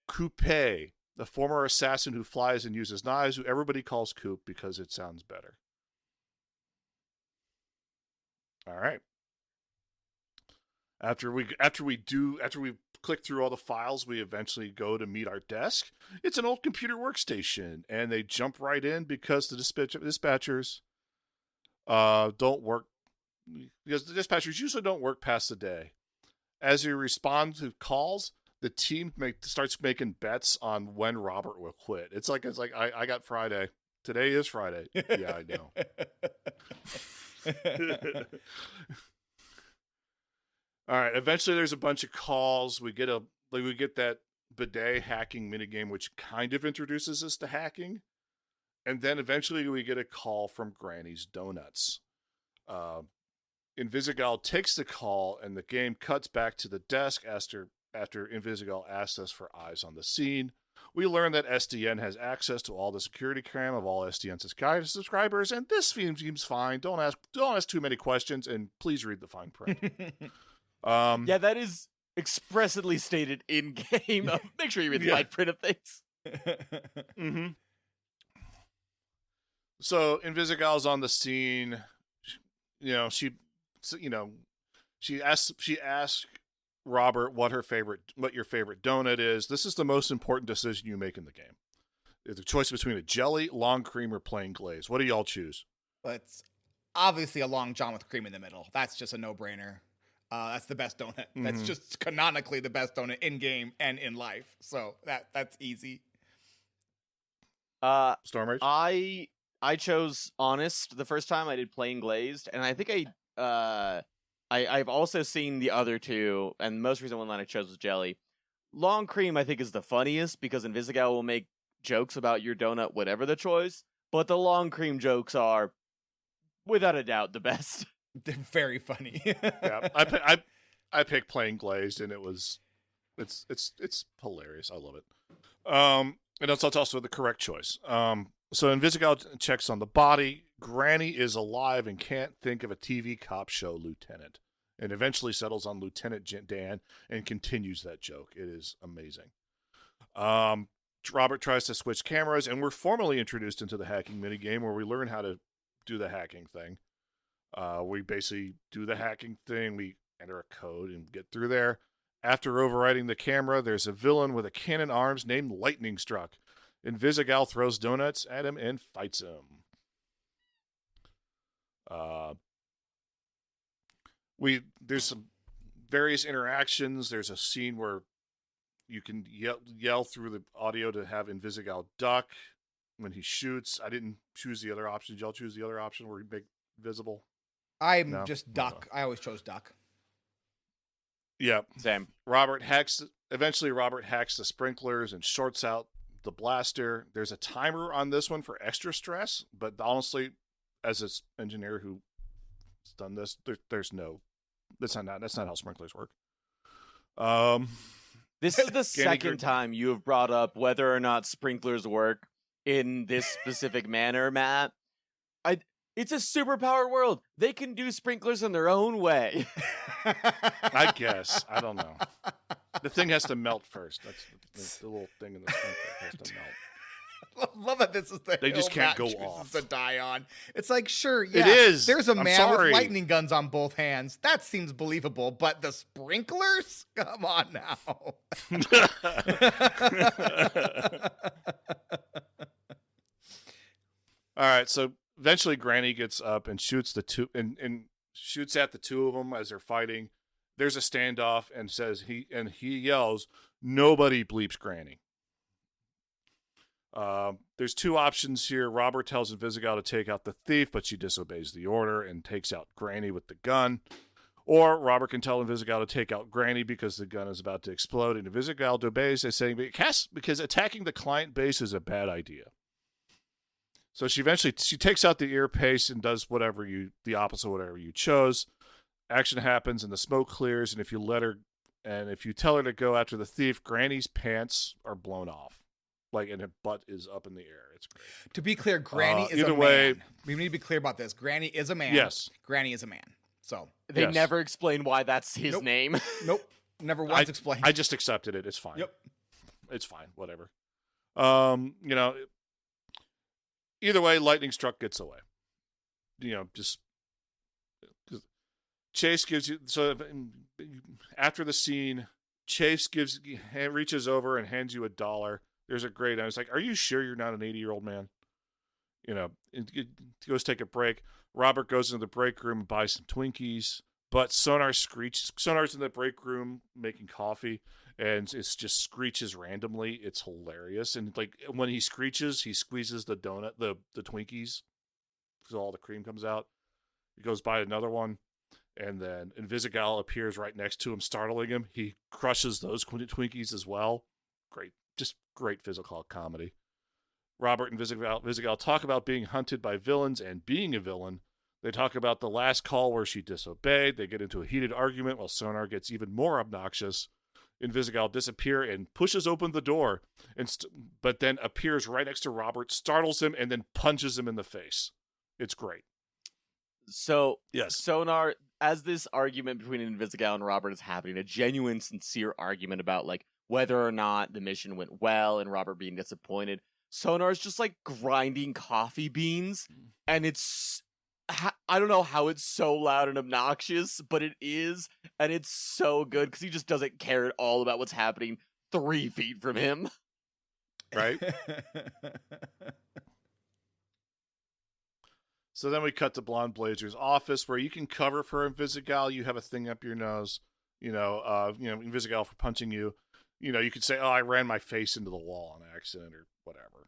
S3: Coupe, the former assassin who flies and uses knives, who everybody calls Coop because it sounds better. All right. After we click through all the files, we eventually go to meet our desk. It's an old computer workstation, and they jump right in because the dispatchers don't work, because the dispatchers usually don't work past the day. As you respond to calls, the team starts making bets on when Robert will quit. It's like I got Friday. Today is Friday. Yeah, I know. All right. Eventually, there's a bunch of calls. We get that bidet hacking minigame, which kind of introduces us to hacking, and then eventually we get a call from Granny's Donuts. Invisigal takes the call, and the game cuts back to the desk after Invisigal asks us for eyes on the scene. We learn that SDN has access to all the security cam of all SDN subscribers, and this seems fine. Don't ask too many questions, and please read the fine print.
S1: Yeah, that is expressly stated in game. Make sure you read the fine print of things.
S3: Mm-hmm. So Invisigal's on the scene. She asks Robert what your favorite donut is. This is the most important decision you make in the game. It's a choice between a jelly, long cream, or plain glaze. What do y'all choose?
S2: Well, it's obviously a Long John with cream in the middle. That's just a no-brainer. That's the best donut. Mm-hmm. That's just canonically the best donut in game and in life. So that's easy.
S3: Stormrage?
S1: I chose Honest the first time. I did plain glazed, and I think I've also seen the other two, and the most recent one that I chose was jelly. Long cream, I think, is the funniest because Invisigal will make jokes about your donut, whatever the choice. But the long cream jokes are, without a doubt, the best.
S2: They're very funny.
S3: Yeah, I picked plain glazed, and it's hilarious. I love it. And it's also the correct choice. So Invisigal checks on the body. Granny is alive and can't think of a TV cop show, Lieutenant. And eventually settles on Lieutenant Dan and continues that joke. It is amazing. Robert tries to switch cameras, and we're formally introduced into the hacking minigame where we learn how to do the hacking thing. We basically do the hacking thing. We enter a code and get through there. After overriding the camera, there's a villain with a cannon arms named Lightning Struck. Invisigal throws donuts at him and fights him. There's some various interactions. There's a scene where you can yell through the audio to have Invisigal duck when he shoots. I didn't choose the other option. Did y'all choose the other option where he make visible?
S2: I'm just duck. I always chose duck.
S3: Yeah.
S1: Same.
S3: Eventually Robert hacks the sprinklers and shorts out the blaster. There's a timer on this one for extra stress, but honestly, as an engineer who's done this, there's no, that's not how sprinklers work.
S1: This is the second time you have brought up whether or not sprinklers work in this specific manner, Matt. It's a superpower world. They can do sprinklers in their own way.
S3: I guess. I don't know. The thing has to melt first. That's the little thing in the sprinkler has to melt.
S2: Love that this is the
S3: They just can't go
S2: chooses
S3: off.
S2: to die on. It's like, sure, yeah,
S3: It is.
S2: There's a
S3: I'm
S2: man
S3: sorry.
S2: with lightning guns on both hands. That seems believable, but the sprinklers? Come on now.
S3: All right, so eventually Granny gets up and shoots and shoots at the two of them as they're fighting. There's a standoff and he yells, "Nobody bleeps Granny." There's two options here. Robert tells Invisigal to take out the thief, but she disobeys the order and takes out Granny with the gun. Or Robert can tell Invisigal to take out Granny because the gun is about to explode, and Invisigal obeys, saying because attacking the client base is a bad idea. So she takes out the earpiece and does the opposite of whatever you chose. Action happens and the smoke clears, and if you tell her to go after the thief, Granny's pants are blown off. And her butt is up in the air. It's great.
S2: To be clear, Granny is a man. We need to be clear about this. Granny is a man.
S3: Yes.
S2: Granny is a man. So
S1: They never explain why that's his name.
S2: Nope. Never once explained.
S3: I just accepted it. It's fine.
S2: Yep.
S3: It's fine. Whatever. Either way, Lightning Struck gets away. Just Chase gives you after the scene, Chase reaches over and hands you $1. There's a great. I was like, "Are you sure you're not an 80-year-old man?" It goes take a break. Robert goes into the break room and buys some Twinkies, but Sonar's in the break room making coffee, and it just screeches randomly. It's hilarious, and when he screeches, he squeezes the donut, the Twinkies, so all the cream comes out. He goes by another one, and then Invisigal appears right next to him, startling him. He crushes those Twinkies as well. Great physical comedy. Robert and Invisigal talk about being hunted by villains and being a villain. They talk about the last call where she disobeyed. They get into a heated argument while Sonar gets even more obnoxious. Invisigal disappears and pushes open the door, but then appears right next to Robert, startles him, and then punches him in the face. It's great.
S1: So,
S3: yes.
S1: Sonar, as this argument between Invisigal and Robert is happening, a genuine, sincere argument about whether or not the mission went well and Robert being disappointed, Sonar's just grinding coffee beans, and it's I don't know how it's so loud and obnoxious, but it is, and it's so good because he just doesn't care at all about what's happening 3 feet from him.
S3: Right? So then we cut to Blonde Blazer's office where you can cover for Invisigal. You have a thing up your nose, Invisigal for punching you. You could say, "Oh, I ran my face into the wall on accident," or whatever.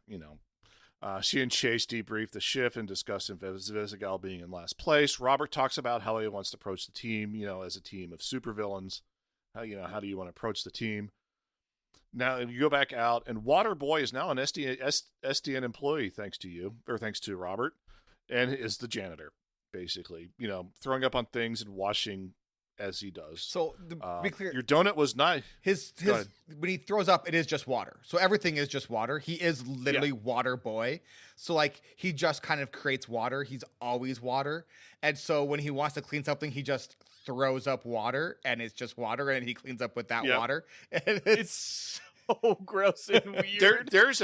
S3: She and Chase debrief the shift and discuss Invisigal being in last place. Robert talks about how he wants to approach the team, as a team of supervillains. How do you want to approach the team? Now you go back out, and Waterboy is now an SDN employee thanks to Robert, and is the janitor, basically. Throwing up on things and washing as he does.
S2: So to be clear,
S3: your donut was nice.
S2: his when he throws up, it is just water. So everything is just water. He is literally
S3: Yeah.
S2: water boy. So like he just kind of creates water. He's always water. And so when he wants to clean something, he just throws up water, and it's just water, and he cleans up with that
S3: Yep.
S2: water. And
S1: It's so gross and weird.
S3: There's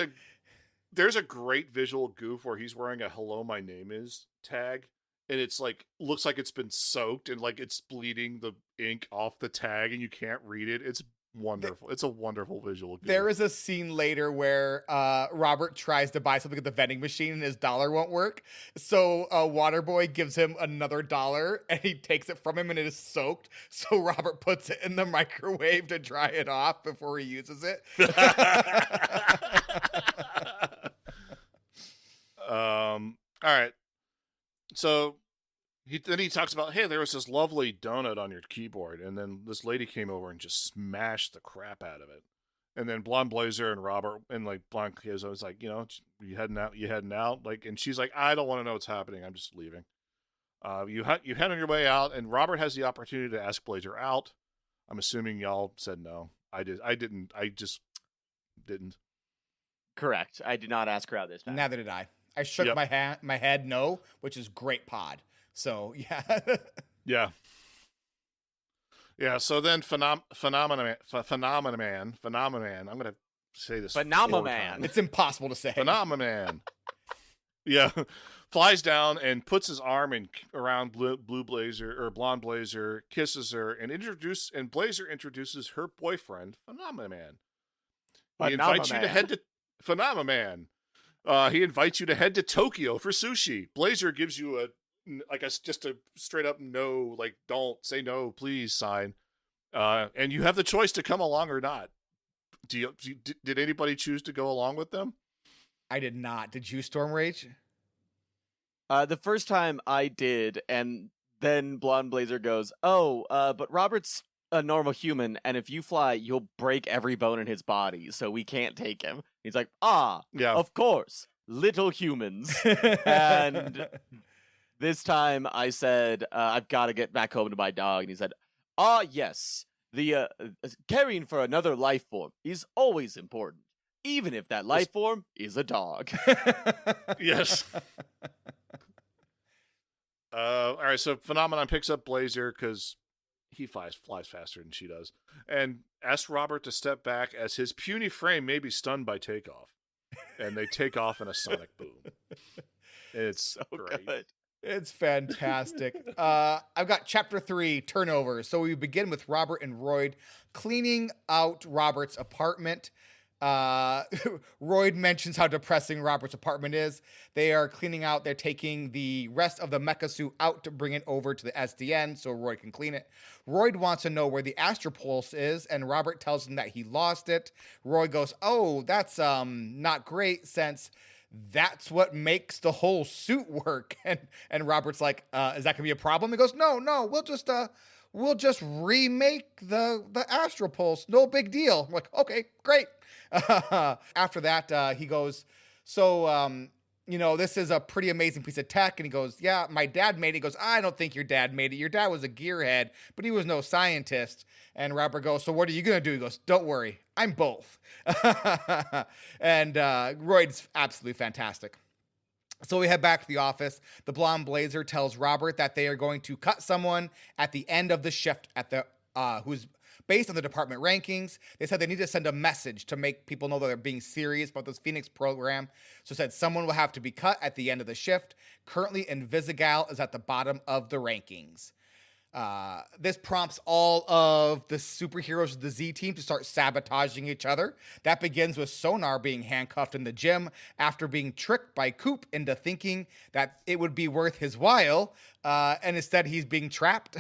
S3: a great visual goof where he's wearing a "Hello, my name is" tag, and it's like looks like it's been soaked and like it's bleeding the ink off the tag, and you can't read it. It's wonderful. It's a wonderful visual goof.
S2: there is a scene later where Robert tries to buy something at the vending machine and his dollar won't work. So Waterboy gives him another $1 and he takes it from him and it is soaked. So Robert puts it in the microwave to dry it off before he uses it.
S3: All right. So he talks about, hey, there was this lovely donut on your keyboard, and then this lady came over and just smashed the crap out of it. And then Blonde Blazer and Robert and like Blonde Kizzo was like, you heading out, like, and she's like, I don't want to know what's happening. I'm just leaving. You head on your way out, and Robert has the opportunity to ask Blazer out. I'm assuming y'all said no. I just didn't.
S1: Correct. I did not ask her out this time.
S2: Neither did I. I shook
S3: Yep.
S2: my head no, which is great pod. So yeah.
S3: Yeah. Yeah, so then PHENOMAMAM. I'm going to say this.
S1: PHENOMAMAM.
S2: It's impossible to say.
S3: PHENOMAMAN. Yeah. Flies down and puts his arm around Blue Blazer or Blonde Blazer, kisses her, and Blazer introduces her boyfriend, PHENOMAMAN. He invites you to head to PHENOMAMAN. He invites you to head to Tokyo for sushi. Blazer gives you just a straight up no, like don't say no, please sign. And you have the choice to come along or not. Did anybody choose to go along with them?
S2: I did not. Did you, Storm Rage?
S1: The first time I did, and then Blonde Blazer goes, but Robert's a normal human, and if you fly, you'll break every bone in his body, so we can't take him. He's like,
S3: Yeah.
S1: of course, little humans. And this time I said, I've got to get back home to my dog. And he said, yes, the caring for another life form is always important, even if that life form is a dog.
S3: Yes. All right, so PHENOMAMAN picks up Blazer because he flies faster than she does, and asks Robert to step back as his puny frame may be stunned by takeoff. And they take off in a sonic boom. It's
S1: So
S3: great.
S1: good.
S2: It's fantastic. I've got chapter 3, turnover. So we begin with Robert and Royd cleaning out Robert's apartment. Royd mentions how depressing Robert's apartment is. They are cleaning out. They're taking the rest of the mecha suit out to bring it over to the SDN so Royd can clean it. Royd wants to know where the Astropulse is, and Robert tells him that he lost it. Royd goes, oh, that's not great since that's what makes the whole suit work. And Robert's like, is that gonna be a problem? He goes, no, we'll just remake the Astropulse. No big deal. I'm like, okay, great. After that, he goes, so, this is a pretty amazing piece of tech. And he goes, yeah, my dad made it. He goes, I don't think your dad made it. Your dad was a gearhead, but he was no scientist. And Robert goes, so what are you going to do? He goes, don't worry, I'm both. And Royd's absolutely fantastic. So we head back to the office. The Blonde Blazer tells Robert that they are going to cut someone at the end of the shift at the who's based on the department rankings. They said they need to send a message to make people know that they're being serious about this Phoenix program. So said someone will have to be cut at the end of the shift. Currently, Invisigal is at the bottom of the rankings. This prompts all of the superheroes of the Z team to start sabotaging each other. That begins with Sonar being handcuffed in the gym after being tricked by Coop into thinking that it would be worth his while, and instead he's being trapped.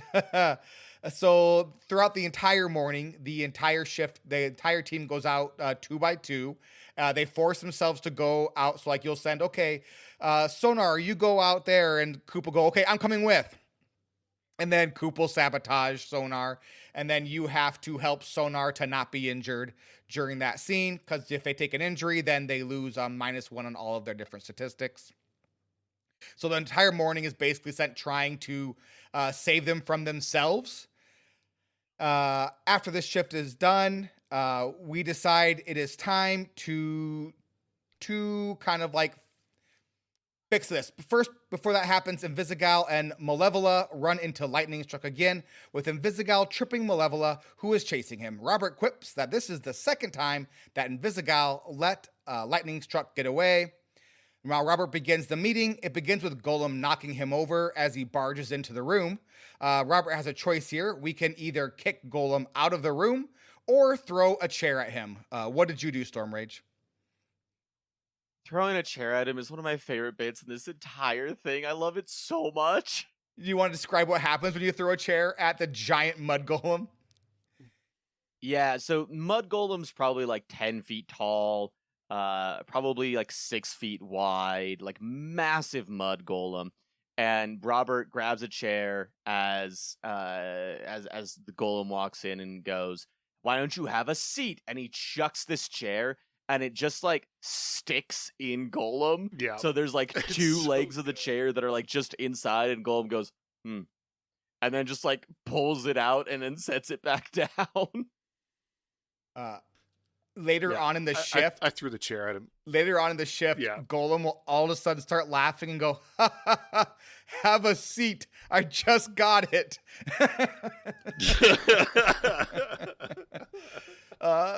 S2: So throughout the entire morning, the entire shift, the entire team goes out 2 by 2. They force themselves to go out. So like you'll send, okay, Sonar, you go out there, and Coop will go, okay, I'm coming with. And then Coop will sabotage Sonar, and then you have to help Sonar to not be injured during that scene, because if they take an injury, then they lose -1 on all of their different statistics. So the entire morning is basically spent trying to save them from themselves. After this shift is done, we decide it is time to kind of like fix this. But first, before that happens, Invisigal and Malevola run into Lightning Struck again, with Invisigal tripping Malevola, who is chasing him. Robert quips that this is the second time that Invisigal let Lightning Struck get away. While Robert begins the meeting, it begins with Golem knocking him over as he barges into the room. Robert has a choice here. We can either kick Golem out of the room or throw a chair at him. What did you do, Stormrage?
S1: Throwing a chair at him is one of my favorite bits in this entire thing. I love it so much.
S2: You want to describe what happens when you throw a chair at the giant mud golem?
S1: Yeah, so mud golem's probably like 10 feet tall, probably like 6 feet wide, like massive mud golem. And Robert grabs a chair as the golem walks in and goes, "Why don't you have a seat?" And he chucks this chair, and it just like sticks in Golem.
S3: Yeah.
S1: So there's like two
S3: so
S1: legs of the chair that are like just inside, and Golem goes, and then just like pulls it out and then sets it back down.
S2: Later on in the shift,
S3: I threw the chair at him.
S2: Later on in the shift, Golem will all of a sudden start laughing and go, "Ha ha ha! Have a seat. I just got it."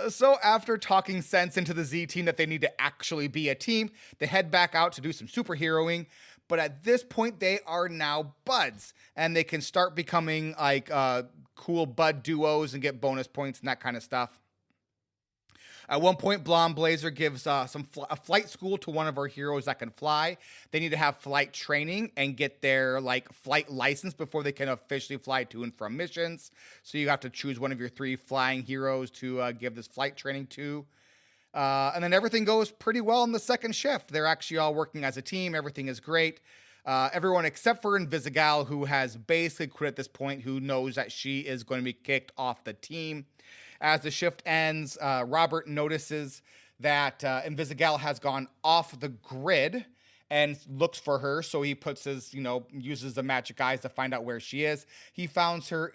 S2: So after talking sense into the Z team that they need to actually be a team, they head back out to do some superheroing. But at this point, they are now buds, and they can start becoming like cool bud duos and get bonus points and that kind of stuff. At one point, Blonde Blazer gives a flight school to one of our heroes that can fly. They need to have flight training and get their like flight license before they can officially fly to and from missions. So you have to choose one of your 3 flying heroes to give this flight training to. And then everything goes pretty well in the second shift. They're actually all working as a team. Everything is great. Everyone except for Invisigal, who has basically quit at this point, who knows that she is going to be kicked off the team. As the shift ends, Robert notices that Invisigal has gone off the grid and looks for her. So he puts his, uses the magic eyes to find out where she is. He finds her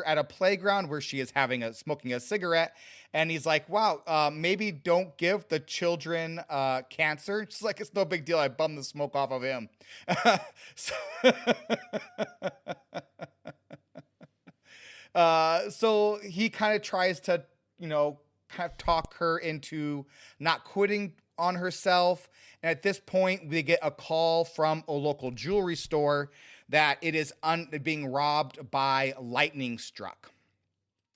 S2: at a playground where she is smoking a cigarette. And he's like, "Wow, maybe don't give the children cancer." She's like, "It's no big deal. I bummed the smoke off of him." So he kind of tries to, kind of talk her into not quitting on herself. And at this point, we get a call from a local jewelry store that it is being robbed by Lightning Struck.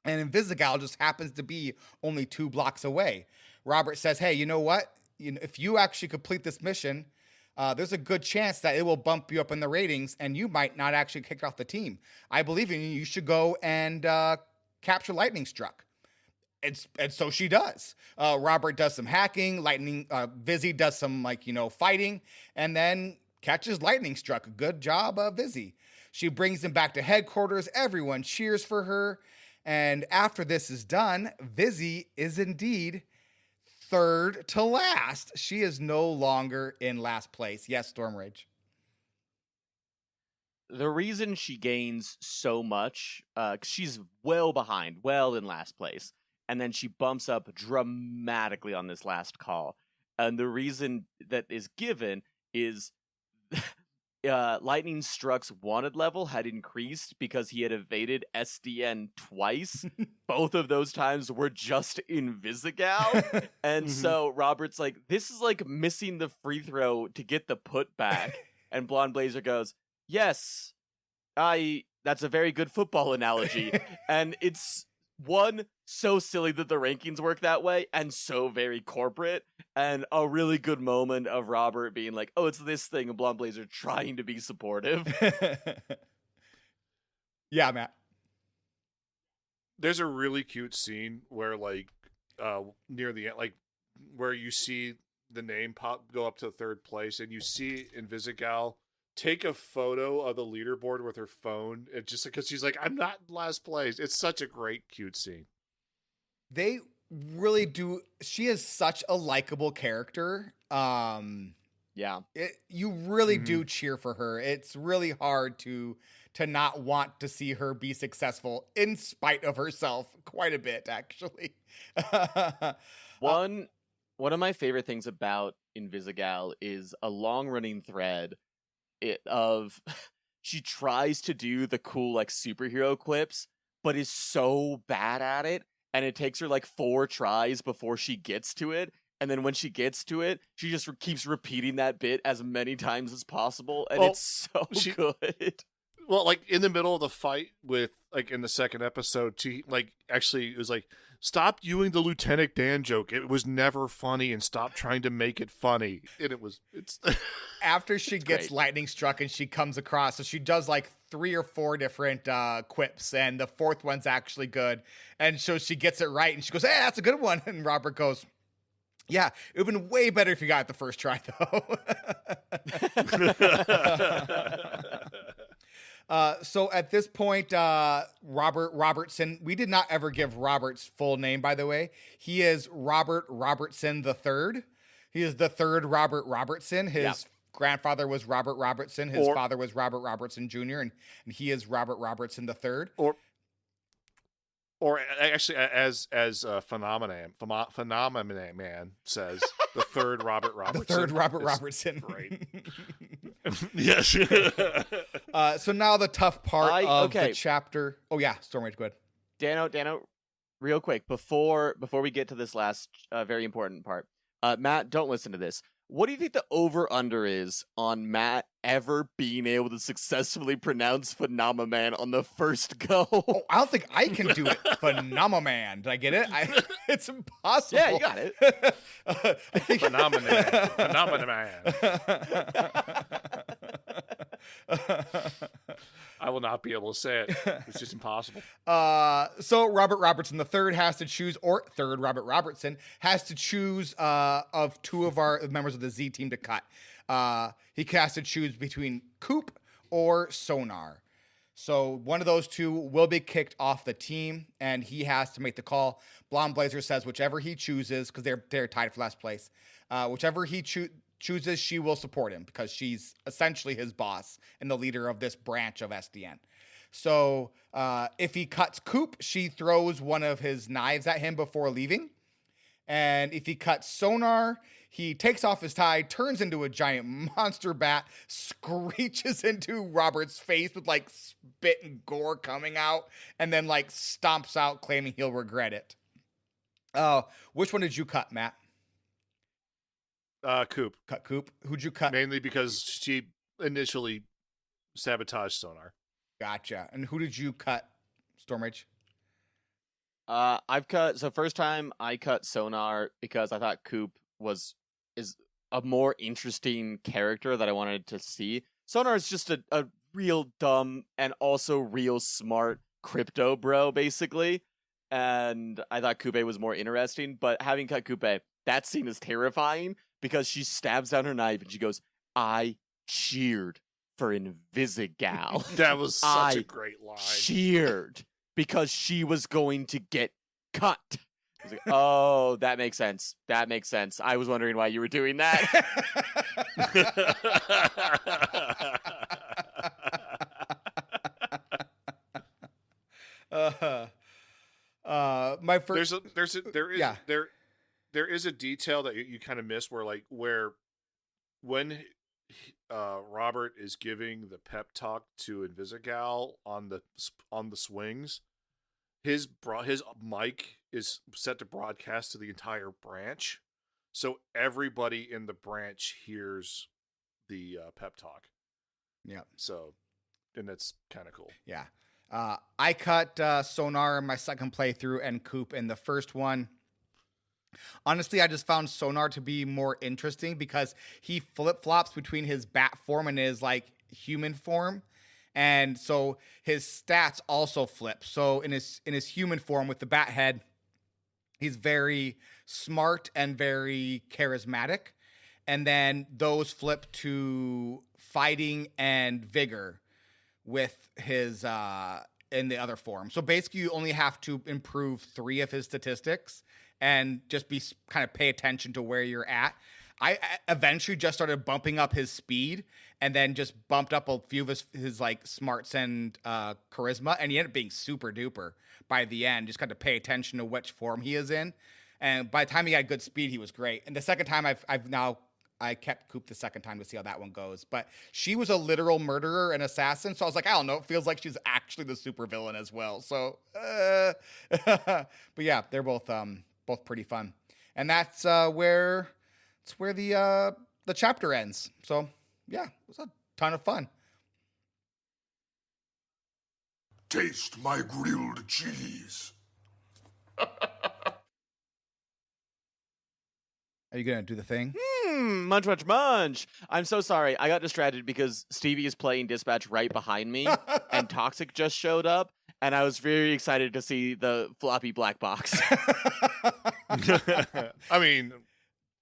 S2: And Invisigal just happens to be only 2 blocks away. Robert says, "Hey, you know what? If you actually complete this mission, there's a good chance that it will bump you up in the ratings and you might not actually kick off the team. I believe in you. You should go and capture Lightning Struck." And so she does. Robert does some hacking. Vizzy does some fighting, and then catches Lightning Struck. Good job, Vizzy. She brings him back to headquarters. Everyone cheers for her. And after this is done, Vizzy is indeed third to last. She is no longer in last place. Yes, Stormrage.
S1: The reason she gains so much, 'cause she's well behind, well in last place, and then she bumps up dramatically on this last call. And the reason that is given is Lightning Struck's wanted level had increased because he had evaded SDN twice. Both of those times were just Invisigal. And so Robert's like, "This is like missing the free throw to get the put back." And Blonde Blazer goes, "Yes, that's a very good football analogy." And it's so silly that the rankings work that way, and so very corporate, and a really good moment of Robert being like, "Oh, it's this thing," and Blonde Blazer trying to be supportive.
S2: Yeah, Matt.
S3: There's a really cute scene where near the end, where you see the name go up to 3rd place, and you see Invisigal take a photo of the leaderboard with her phone, and just because she's like, "I'm not in last place." It's such a great, cute scene.
S2: They really do. She is such a likable character.
S1: Yeah.
S2: You really do cheer for her. It's really hard to to not want to see her be successful in spite of herself quite a bit, actually.
S1: One of my favorite things about Invisigal is a long-running thread of she tries to do the cool like superhero quips, but is so bad at it, and it takes her like 4 tries before she gets to it. And then when she gets to it, she just keeps repeating that bit as many times as possible, and it's so good.
S3: Well, like in the middle of the fight with, like in the second episode, she like actually it was like, stop doing the Lieutenant Dan joke. It was never funny, and stop trying to make it funny. And it's
S2: after she gets
S1: great.
S2: lightning struck and she comes across, so she does like 3 or 4 different quips, and the 4th one's actually good. And so she gets it right, and she goes, "Hey, that's a good one." And Robert goes, "Yeah, it would have been way better if you got it the first try, though." So at this point, Robert Robertson, we did not ever give Robert's full name, by the way. He is Robert Robertson III. He is the 3rd Robert Robertson. His grandfather was Robert Robertson. His father was Robert Robertson Jr., and he is Robert Robertson III.
S3: Or actually, as Phenomaman Man says, the 3rd Robert Robertson.
S2: The 3rd Robert Robertson.
S3: Right. Yes.
S2: So now the tough part of
S1: okay.
S2: the chapter. Oh yeah, Stormrage, go ahead.
S1: Dano, real quick before we get to this last very important part. Matt, don't listen to this. What do you think the over-under is on Matt ever being able to successfully pronounce PHENOMAMAN on the first go?
S2: Oh, I don't think I can do it. PHENOMAMAN. Did I get it? It's impossible.
S1: Yeah, you got it.
S3: Phenomaman. I will not be able to say it. It's just impossible.
S2: So Robert Robertson the third has to choose, or 3rd Robert Robertson has to choose of 2 of our members of the Z team to cut. He has to choose between Coop or Sonar. So one of those 2 will be kicked off the team, and he has to make the call. Blonde Blazer says whichever he chooses, because they're tied for last place. Whichever he chooses, she will support him because she's essentially his boss and the leader of this branch of SDN. So if he cuts Coop, she throws one of his knives at him before leaving. And if he cuts Sonar, he takes off his tie, turns into a giant monster bat, screeches into Robert's face with like spit and gore coming out, and then like stomps out, claiming he'll regret it. Which one did you cut, Matt?
S3: Coop.
S2: Cut Coop. Who'd you cut?
S3: Mainly because she initially sabotaged Sonar.
S2: Gotcha. And who did you cut, Stormrage?
S1: First time I cut Sonar because I thought Coop is a more interesting character that I wanted to see. Sonar is just a real dumb and also real smart crypto bro, basically. And I thought Coupe was more interesting, but having cut Coupe, that scene is terrifying because she stabs down her knife and she goes, "I cheered for Invisigal."
S3: That was such a great line.
S1: Cheered because she was going to get cut. I was like, oh, that makes sense. That makes sense. I was wondering why you were doing that.
S2: My first.
S3: There is a detail that you kind of miss where when Robert is giving the pep talk to Invisigal on the swings, his mic is set to broadcast to the entire branch, so everybody in the branch hears the pep talk.
S2: Yeah.
S3: So, and that's kind of cool.
S2: Yeah. I cut Sonar in my second playthrough and Coop in the first one. Honestly, I just found Sonar to be more interesting because he flip-flops between his bat form and his like human form. And so his stats also flip. So in his human form with the bat head, he's very smart and very charismatic. And then those flip to fighting and vigor with his in the other form. So basically you only have to improve 3 of his statistics and just kind of pay attention to where you're at. I eventually just started bumping up his speed and then just bumped up a few of his like smarts and charisma, and he ended up being super duper by the end. Just got to pay attention to which form he is in, and by the time he had good speed, he was great. And the second time I kept Coop the second time to see how that one goes. But she was a literal murderer and assassin. So I was like, I don't know. It feels like she's actually the supervillain as well. So, but yeah, they're both pretty fun. And that's where the chapter ends. So yeah, it was a ton of fun.
S4: Taste my grilled cheese.
S2: Are you gonna do the thing?
S1: Munch, munch, munch. I'm so sorry. I got distracted because Stevie is playing Dispatch right behind me, and Toxic just showed up, and I was very excited to see the floppy black box.
S3: I mean,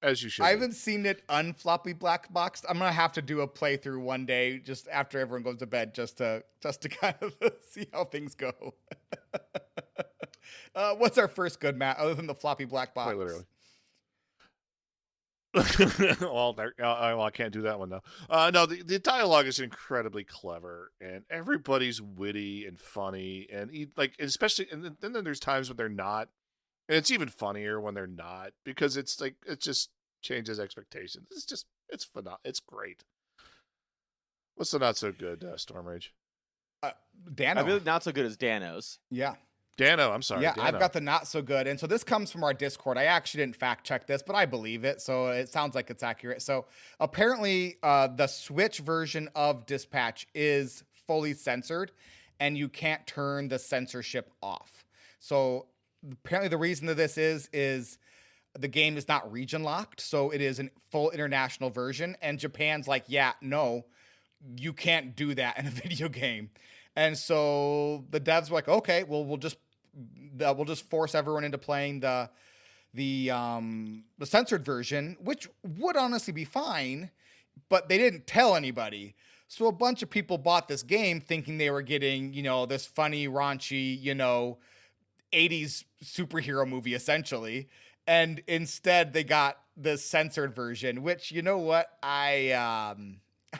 S3: as you should.
S2: I haven't seen it unfloppy black boxed. I'm gonna have to do a playthrough one day, just after everyone goes to bed, just to kind of see how things go. What's our first good, Matt, other than the floppy black box?
S3: Quite literally. Well, I can't do that one though. No, the dialogue is incredibly clever, and everybody's witty and funny, and especially, and then there's times when they're not, and it's even funnier when they're not, because it's like it just changes expectations. It's phenomenal. It's great. What's the not so good Storm Rage?
S2: Dano.
S1: I really not so good as Danos.
S2: Yeah.
S3: Dano, I'm sorry.
S2: Yeah,
S3: Dano.
S2: I've got the not so good. And so this comes from our Discord. I actually didn't fact check this, but I believe it. So it sounds like it's accurate. So apparently the Switch version of Dispatch is fully censored, and you can't turn the censorship off. So apparently the reason that this is the game is not region locked. So it is a full international version. And Japan's like, yeah, no, you can't do that in a video game. And so the devs were like, okay, well, we'll just force everyone into playing the censored version, which would honestly be fine, but they didn't tell anybody. So a bunch of people bought this game thinking they were getting, this funny, raunchy, 80s superhero movie essentially. And instead they got the censored version, which, you know what?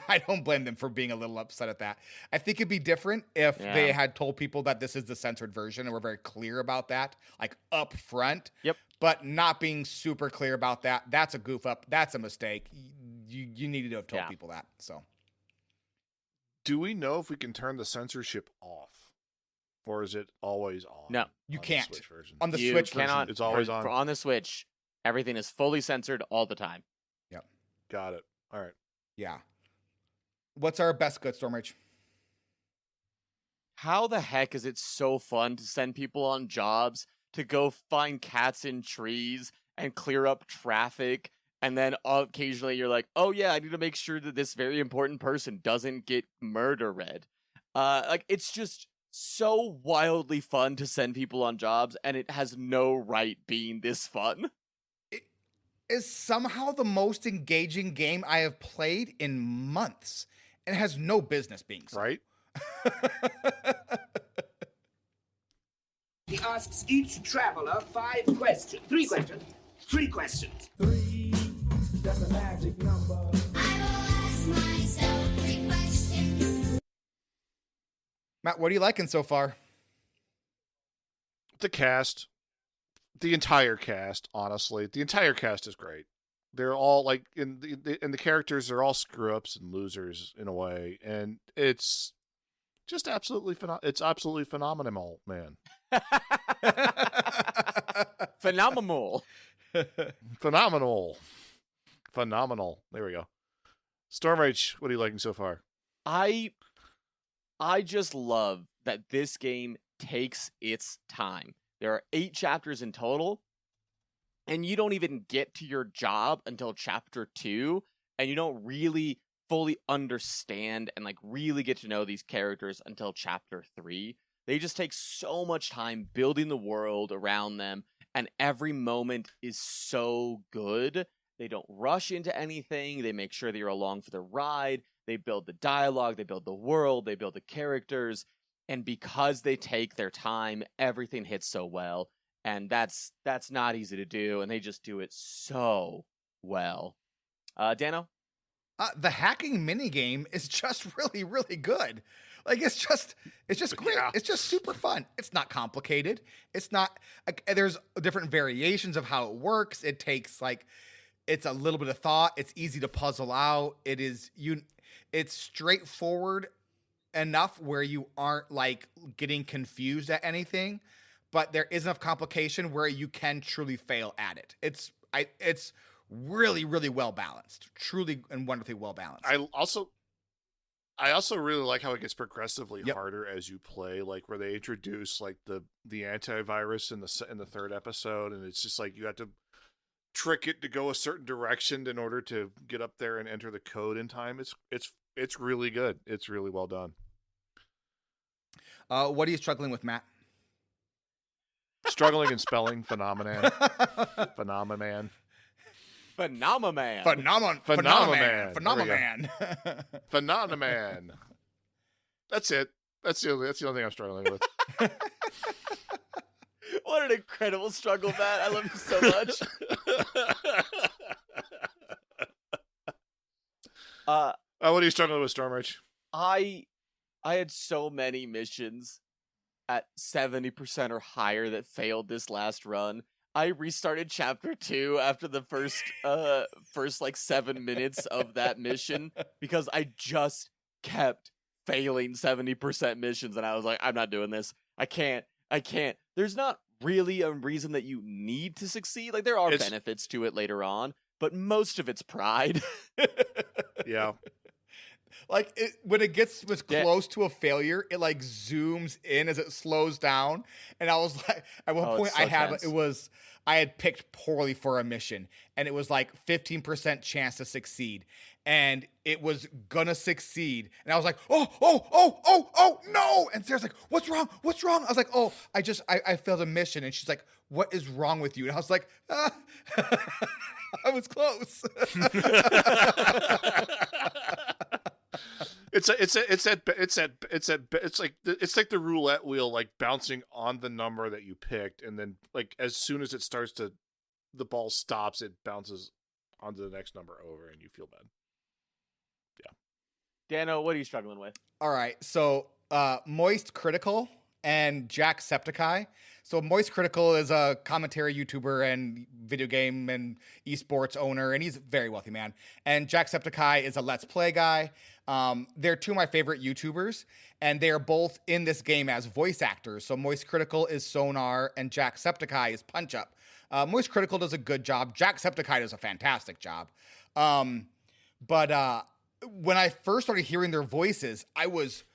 S2: I don't blame them for being a little upset at that. I think it'd be different if they had told people that this is the censored version and were very clear about that, like up front.
S1: Yep.
S2: But not being super clear about that, that's a goof up. That's a mistake. You needed to have told people that. So,
S3: do we know if we can turn the censorship off, or is it always on?
S1: No,
S2: you can't.
S3: The Switch version?
S2: On the
S1: you
S2: Switch
S1: cannot,
S2: version,
S3: it's always on.
S1: On the Switch, everything is fully censored all the time.
S2: Yep.
S3: Got it. All right.
S2: Yeah. What's our best good, Stormrage?
S1: How the heck is it so fun to send people on jobs to go find cats in trees and clear up traffic, and then occasionally you're like, oh yeah, I need to make sure that this very important person doesn't get murdered. It's just so wildly fun to send people on jobs, and it has no right being this fun.
S2: It is somehow the most engaging game I have played in months. It has no business being so.
S3: Right?
S5: He asks each traveler 5 questions. 3 questions. 3 questions.
S6: 3, that's a magic number.
S7: I will ask myself 3 questions.
S2: Matt, what are you liking so far?
S3: The cast. The entire cast, honestly. The entire cast is great. They're all like in the characters are all screw ups and losers in a way, and it's just absolutely it's absolutely phenomenal, man.
S1: Phenomenal.
S3: Phenomenal. There we go. Storm Rage, what are you liking so far?
S1: I just love that this game takes its time. There are 8 chapters in total, and you don't even get to your job until chapter 2, and you don't really fully understand and really get to know these characters until chapter 3. They just take so much time building the world around them, and every moment is so good. They don't rush into anything. They make sure that you're along for the ride. They build the dialogue, they build the world, they build the characters, and because they take their time, everything hits so well. And that's not easy to do, and they just do it so well. Dano?
S2: The hacking minigame is just really, really good. Like it's just great.
S3: Yeah.
S2: It's just super fun. It's not complicated. It's not. There's different variations of how it works. It takes it's a little bit of thought. It's easy to puzzle out. It's straightforward enough where you aren't like getting confused at anything, but there is enough complication where you can truly fail at it. It's really, really well balanced, truly and wonderfully well balanced.
S3: I also really like how it gets progressively
S2: Yep.
S3: harder as you play, like where they introduce like the antivirus in the third episode, and it's just like you have to trick it to go a certain direction in order to get up there and enter the code in time. It's really good. It's really well done.
S2: What are you struggling with, Matt?
S3: Struggling in spelling, phenomenon, phenomenon.
S1: PHENOMAMAM.
S2: Phenomaman.
S3: Phenomaman. Phenomenon. That's it. That's the only thing I'm struggling with.
S1: What an incredible struggle, Matt. I love you so much.
S3: What are you struggling with, Stormrage?
S1: I had so many missions at 70% or higher that failed this last run. I restarted chapter 2 after the first like 7 minutes of that mission because I just kept failing 70% missions, and I was like, I'm not doing this. I can't. There's not really a reason that you need to succeed. Like, there are benefits to it later on, but most of it's pride.
S3: Yeah.
S2: Like when it gets close to a failure, it like zooms in as it slows down. And I was like, at one point I had picked poorly for a mission, and it was like 15% chance to succeed, and it was gonna succeed. And I was like, oh no! And Sarah's like, what's wrong? I was like, oh, I failed a mission. And she's like, what is wrong with you? And I was like, I was close.
S3: It's like the roulette wheel, like bouncing on the number that you picked, and then like as soon as the ball stops, it bounces onto the next number over, and you feel bad. Yeah.
S1: Dano, what are you struggling with?
S2: All right, so Moist Critical and Jacksepticeye. So Moist Critical is a commentary YouTuber and video game and esports owner, and he's a very wealthy man. And Jacksepticeye is a Let's Play guy. They're two of my favorite YouTubers, and they are both in this game as voice actors. So Moist Critical is Sonar, and Jacksepticeye is Punch Up. Moist Critical does a good job. Jacksepticeye does a fantastic job. But when I first started hearing their voices, I was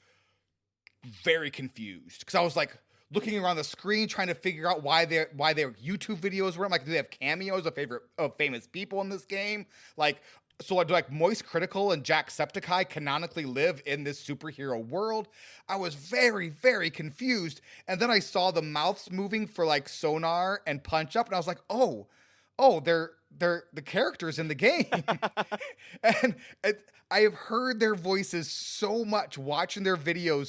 S2: very confused because I was like looking around the screen trying to figure out why their YouTube videos were. I'm like, do they have cameos of famous people in this game? Like, so do like Moist Critical and Jacksepticeye canonically live in this superhero world? I was very, very confused. And then I saw the mouths moving for like Sonar and Punch Up, and I was like, oh, they're the characters in the game. And I have heard their voices so much, watching their videos.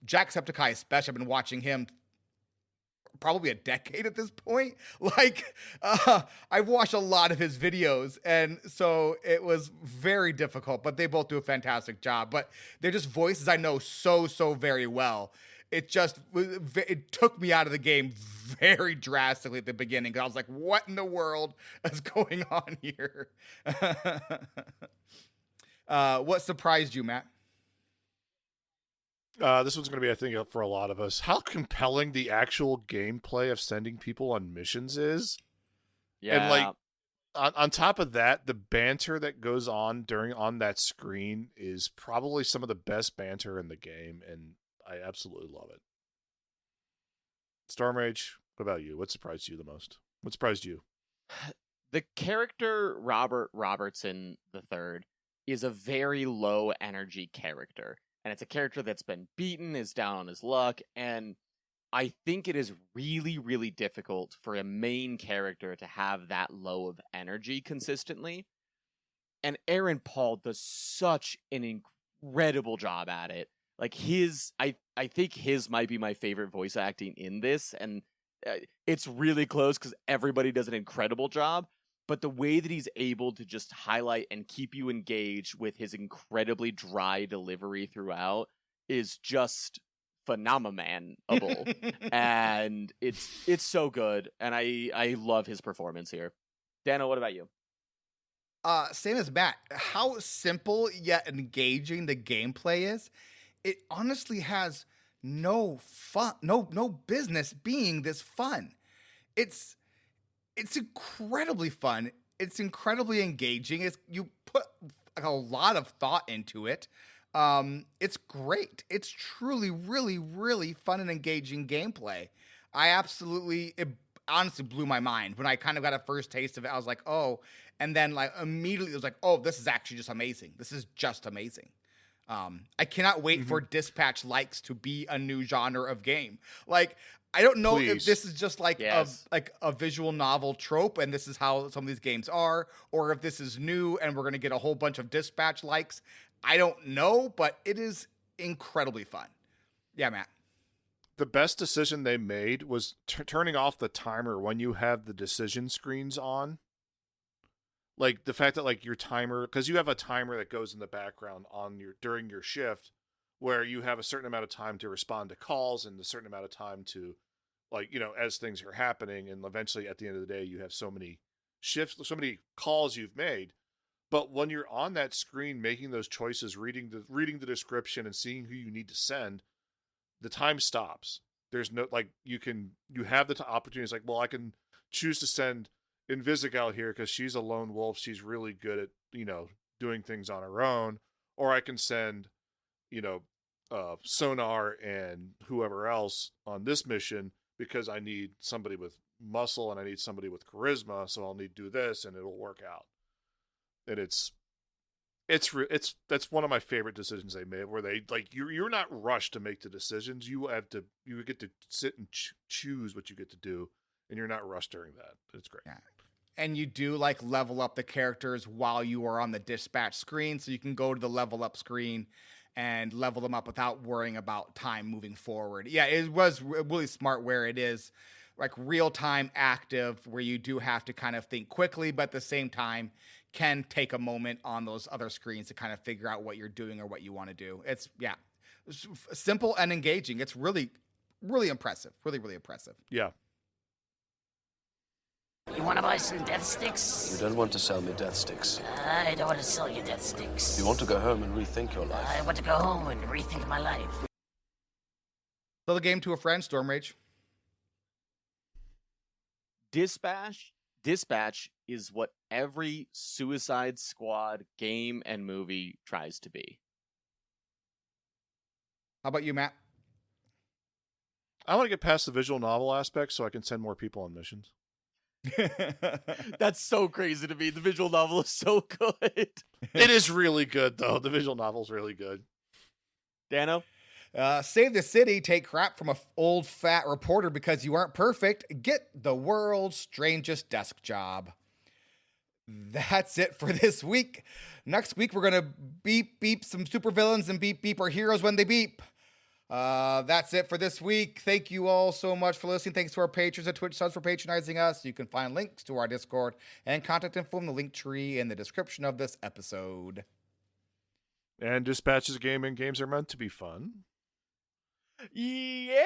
S2: Jacksepticeye especially, I've been watching him probably a decade at this point. Like, I've watched a lot of his videos, and so it was very difficult, but they both do a fantastic job. But they're just voices I know so very well. It took me out of the game very drastically at the beginning, because I was like, what in the world is going on here? What surprised you, Matt?
S3: This one's going to be, I think, for a lot of us. How compelling the actual gameplay of sending people on missions is.
S1: Yeah.
S3: And like, on top of that, the banter that goes on on that screen is probably some of the best banter in the game, and I absolutely love it. Stormrage, what about you? What surprised you the most? What surprised you?
S1: The character Robert Robertson III is a very low energy character. And it's a character that's been beaten, is down on his luck, and I think it is really, really difficult for a main character to have that low of energy consistently. And Aaron Paul does such an incredible job at it. Like I think his might be my favorite voice acting in this, and it's really close because everybody does an incredible job. but the way that he's able to just highlight and keep you engaged with his incredibly dry delivery throughout is just phenomenal. And it's so good, and I love his performance here. Dano, what about you?
S2: Same as Matt. How simple yet engaging the gameplay is. It honestly has no fun, no business being this fun. It's incredibly fun. It's incredibly engaging. You put a lot of thought into it. It's great. It's truly, really, really fun and engaging gameplay. It honestly blew my mind when I kind of got a first taste of it. I was like, oh, and then like immediately it was like, oh, this is actually just amazing. This is just amazing. I cannot wait for dispatch likes to be a new genre of game. Like, I don't know if this is just like a visual novel trope and this is how some of these games are, or if this is new and we're going to get a whole bunch of dispatch likes. I don't know, but it is incredibly fun. Yeah, Matt.
S3: The best decision they made was turning off the timer when you have the decision screens on. Like the fact that like your timer, because you have a timer that goes in the background on during your shift, where you have a certain amount of time to respond to calls and a certain amount of time to, like, as things are happening, and eventually at the end of the day you have so many shifts, so many calls you've made. But when you're on that screen making those choices, reading the description and seeing who you need to send, the time stops. There's no, like, you have the opportunity. It's like, well, I can choose to send Invisic out here because she's a lone wolf. She's really good at, doing things on her own. Or I can send, Sonar and whoever else on this mission because I need somebody with muscle and I need somebody with charisma. So I'll need to do this and it'll work out. And that's one of my favorite decisions they made, where they, like, you're not rushed to make the decisions. You get to sit and choose what you get to do, and you're not rushed during that. It's great.
S2: Yeah. And you do like level up the characters while you are on the dispatch screen, so you can go to the level up screen and level them up without worrying about time moving forward. Yeah, it was really smart where it is like real time active, where you do have to kind of think quickly, but at the same time can take a moment on those other screens to kind of figure out what you're doing or what you want to do. It's simple and engaging. It's really, really impressive. Really, really impressive.
S3: Yeah.
S8: You want to buy some death sticks?
S9: You don't want to sell me death sticks.
S8: I don't want to sell you death sticks.
S9: You want to go home and rethink your life.
S8: I want to go home and rethink my life.
S2: Sell the game to a friend, Storm Rage.
S1: Dispatch is what every Suicide Squad game and movie tries to be.
S2: How about you, Matt?
S3: I want to get past the visual novel aspect so I can send more people on missions.
S1: That's so crazy to me. The visual novel is so good.
S3: It is really good, though. The visual novel is really good.
S1: Dano?
S2: Save the city, take crap from a old fat reporter because you aren't perfect. Get the world's strangest desk job. That's it for this week. Next week, we're going to beep some supervillains and beep our heroes when they beep. That's it for this week. Thank you all so much for listening. Thanks to our patrons at Twitch subs for patronizing us. You can find links to our Discord and contact info in the link tree in the description of this episode.
S3: And Dispatch is a game, and games are meant to be fun.
S1: Yeah!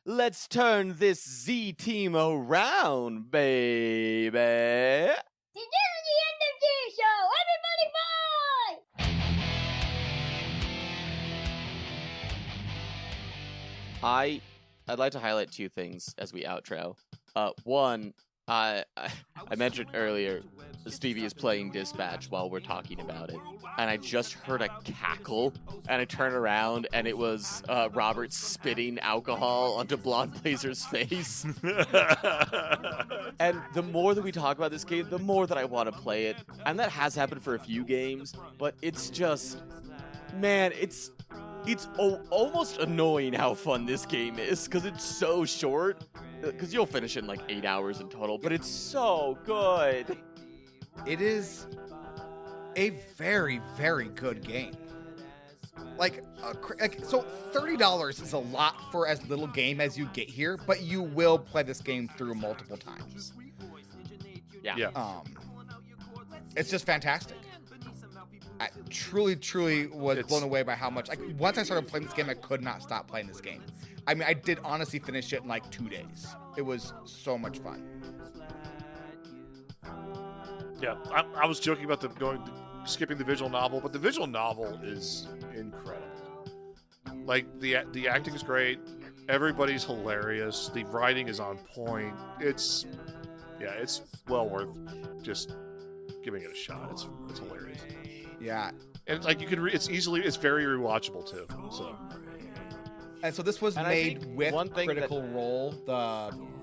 S1: Let's turn this Z team around, baby.
S7: This is the end of the show. Everybody bye!
S1: I'd like to highlight two things as we outro. One, I mentioned earlier, Stevie is playing Dispatch while we're talking about it, and I just heard a cackle, and I turned around, and it was Robert spitting alcohol onto Blonde Blazer's face. And the more that we talk about this game, the more that I want to play it, and that has happened for a few games, but it's just, man, it's almost annoying how fun this game is, because it's so short, because you'll finish in like 8 hours in total, but it's so good.
S2: It is a very, very good game. So $30 is a lot for as little game as you get here, but you will play this game through multiple times.
S3: Yeah.
S2: It's just fantastic. I truly was blown away by how much. Once I started playing this game, I could not stop playing this game. I mean, I did honestly finish it in like 2 days. It was so much fun.
S3: Yeah, I was joking about skipping the visual novel, but the visual novel is incredible. Like the acting is great, everybody's hilarious, the writing is on point. It's well worth just giving it a shot. It's hilarious.
S2: Yeah,
S3: and it's like you can it's very rewatchable too.
S2: And so this was made with Critical
S1: that...
S2: Role,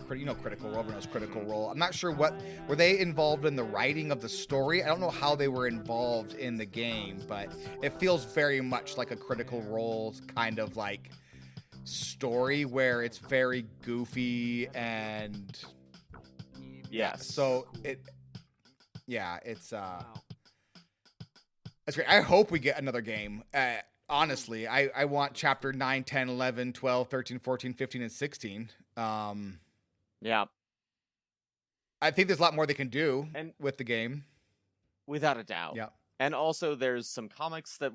S2: Critical Role, everyone knows Critical Role. I'm not sure were they involved in the writing of the story? I don't know how they were involved in the game, but it feels very much like a Critical Role kind of like story where it's very goofy and so it's great. I hope we get another game. Honestly, I want chapter 9, 10, 11, 12, 13, 14, 15, and 16.
S1: Yeah.
S2: I think there's a lot more they can do with the game.
S1: Without a doubt.
S2: Yeah.
S1: And also there's some comics that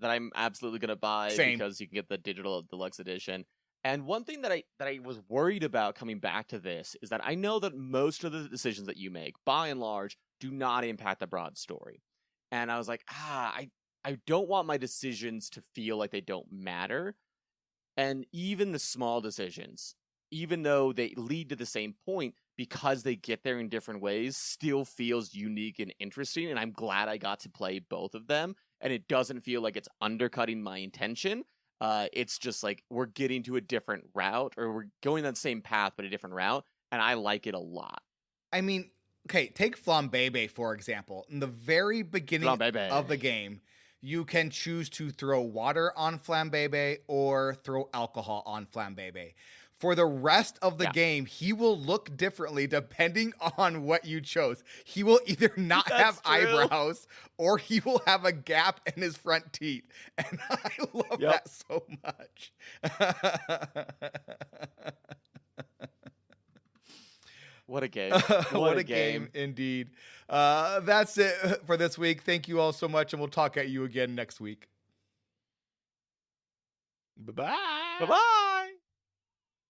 S1: I'm absolutely going to buy because you can get the digital deluxe edition. And one thing that I was worried about coming back to this is that I know that most of the decisions that you make, by and large, do not impact the broad story. And I was like, I don't want my decisions to feel like they don't matter. And even the small decisions, even though they lead to the same point, because they get there in different ways, still feels unique and interesting. And I'm glad I got to play both of them. And it doesn't feel like it's undercutting my intention. It's just like we're getting to a different route, or we're going that same path, but a different route. And I like it a lot.
S2: I mean, okay, take Flambébé, for example. In the very beginning of the game, you can choose to throw water on Flambébé or throw alcohol on Flambébé. For the rest of the game, he will look differently depending on what you chose. He will either not have eyebrows or he will have a gap in his front teeth. And I love that so much.
S1: What a game.
S2: What a game indeed. That's it for this week. Thank you all so much, and we'll talk at you again next week.
S3: Bye-bye.
S1: Bye-bye.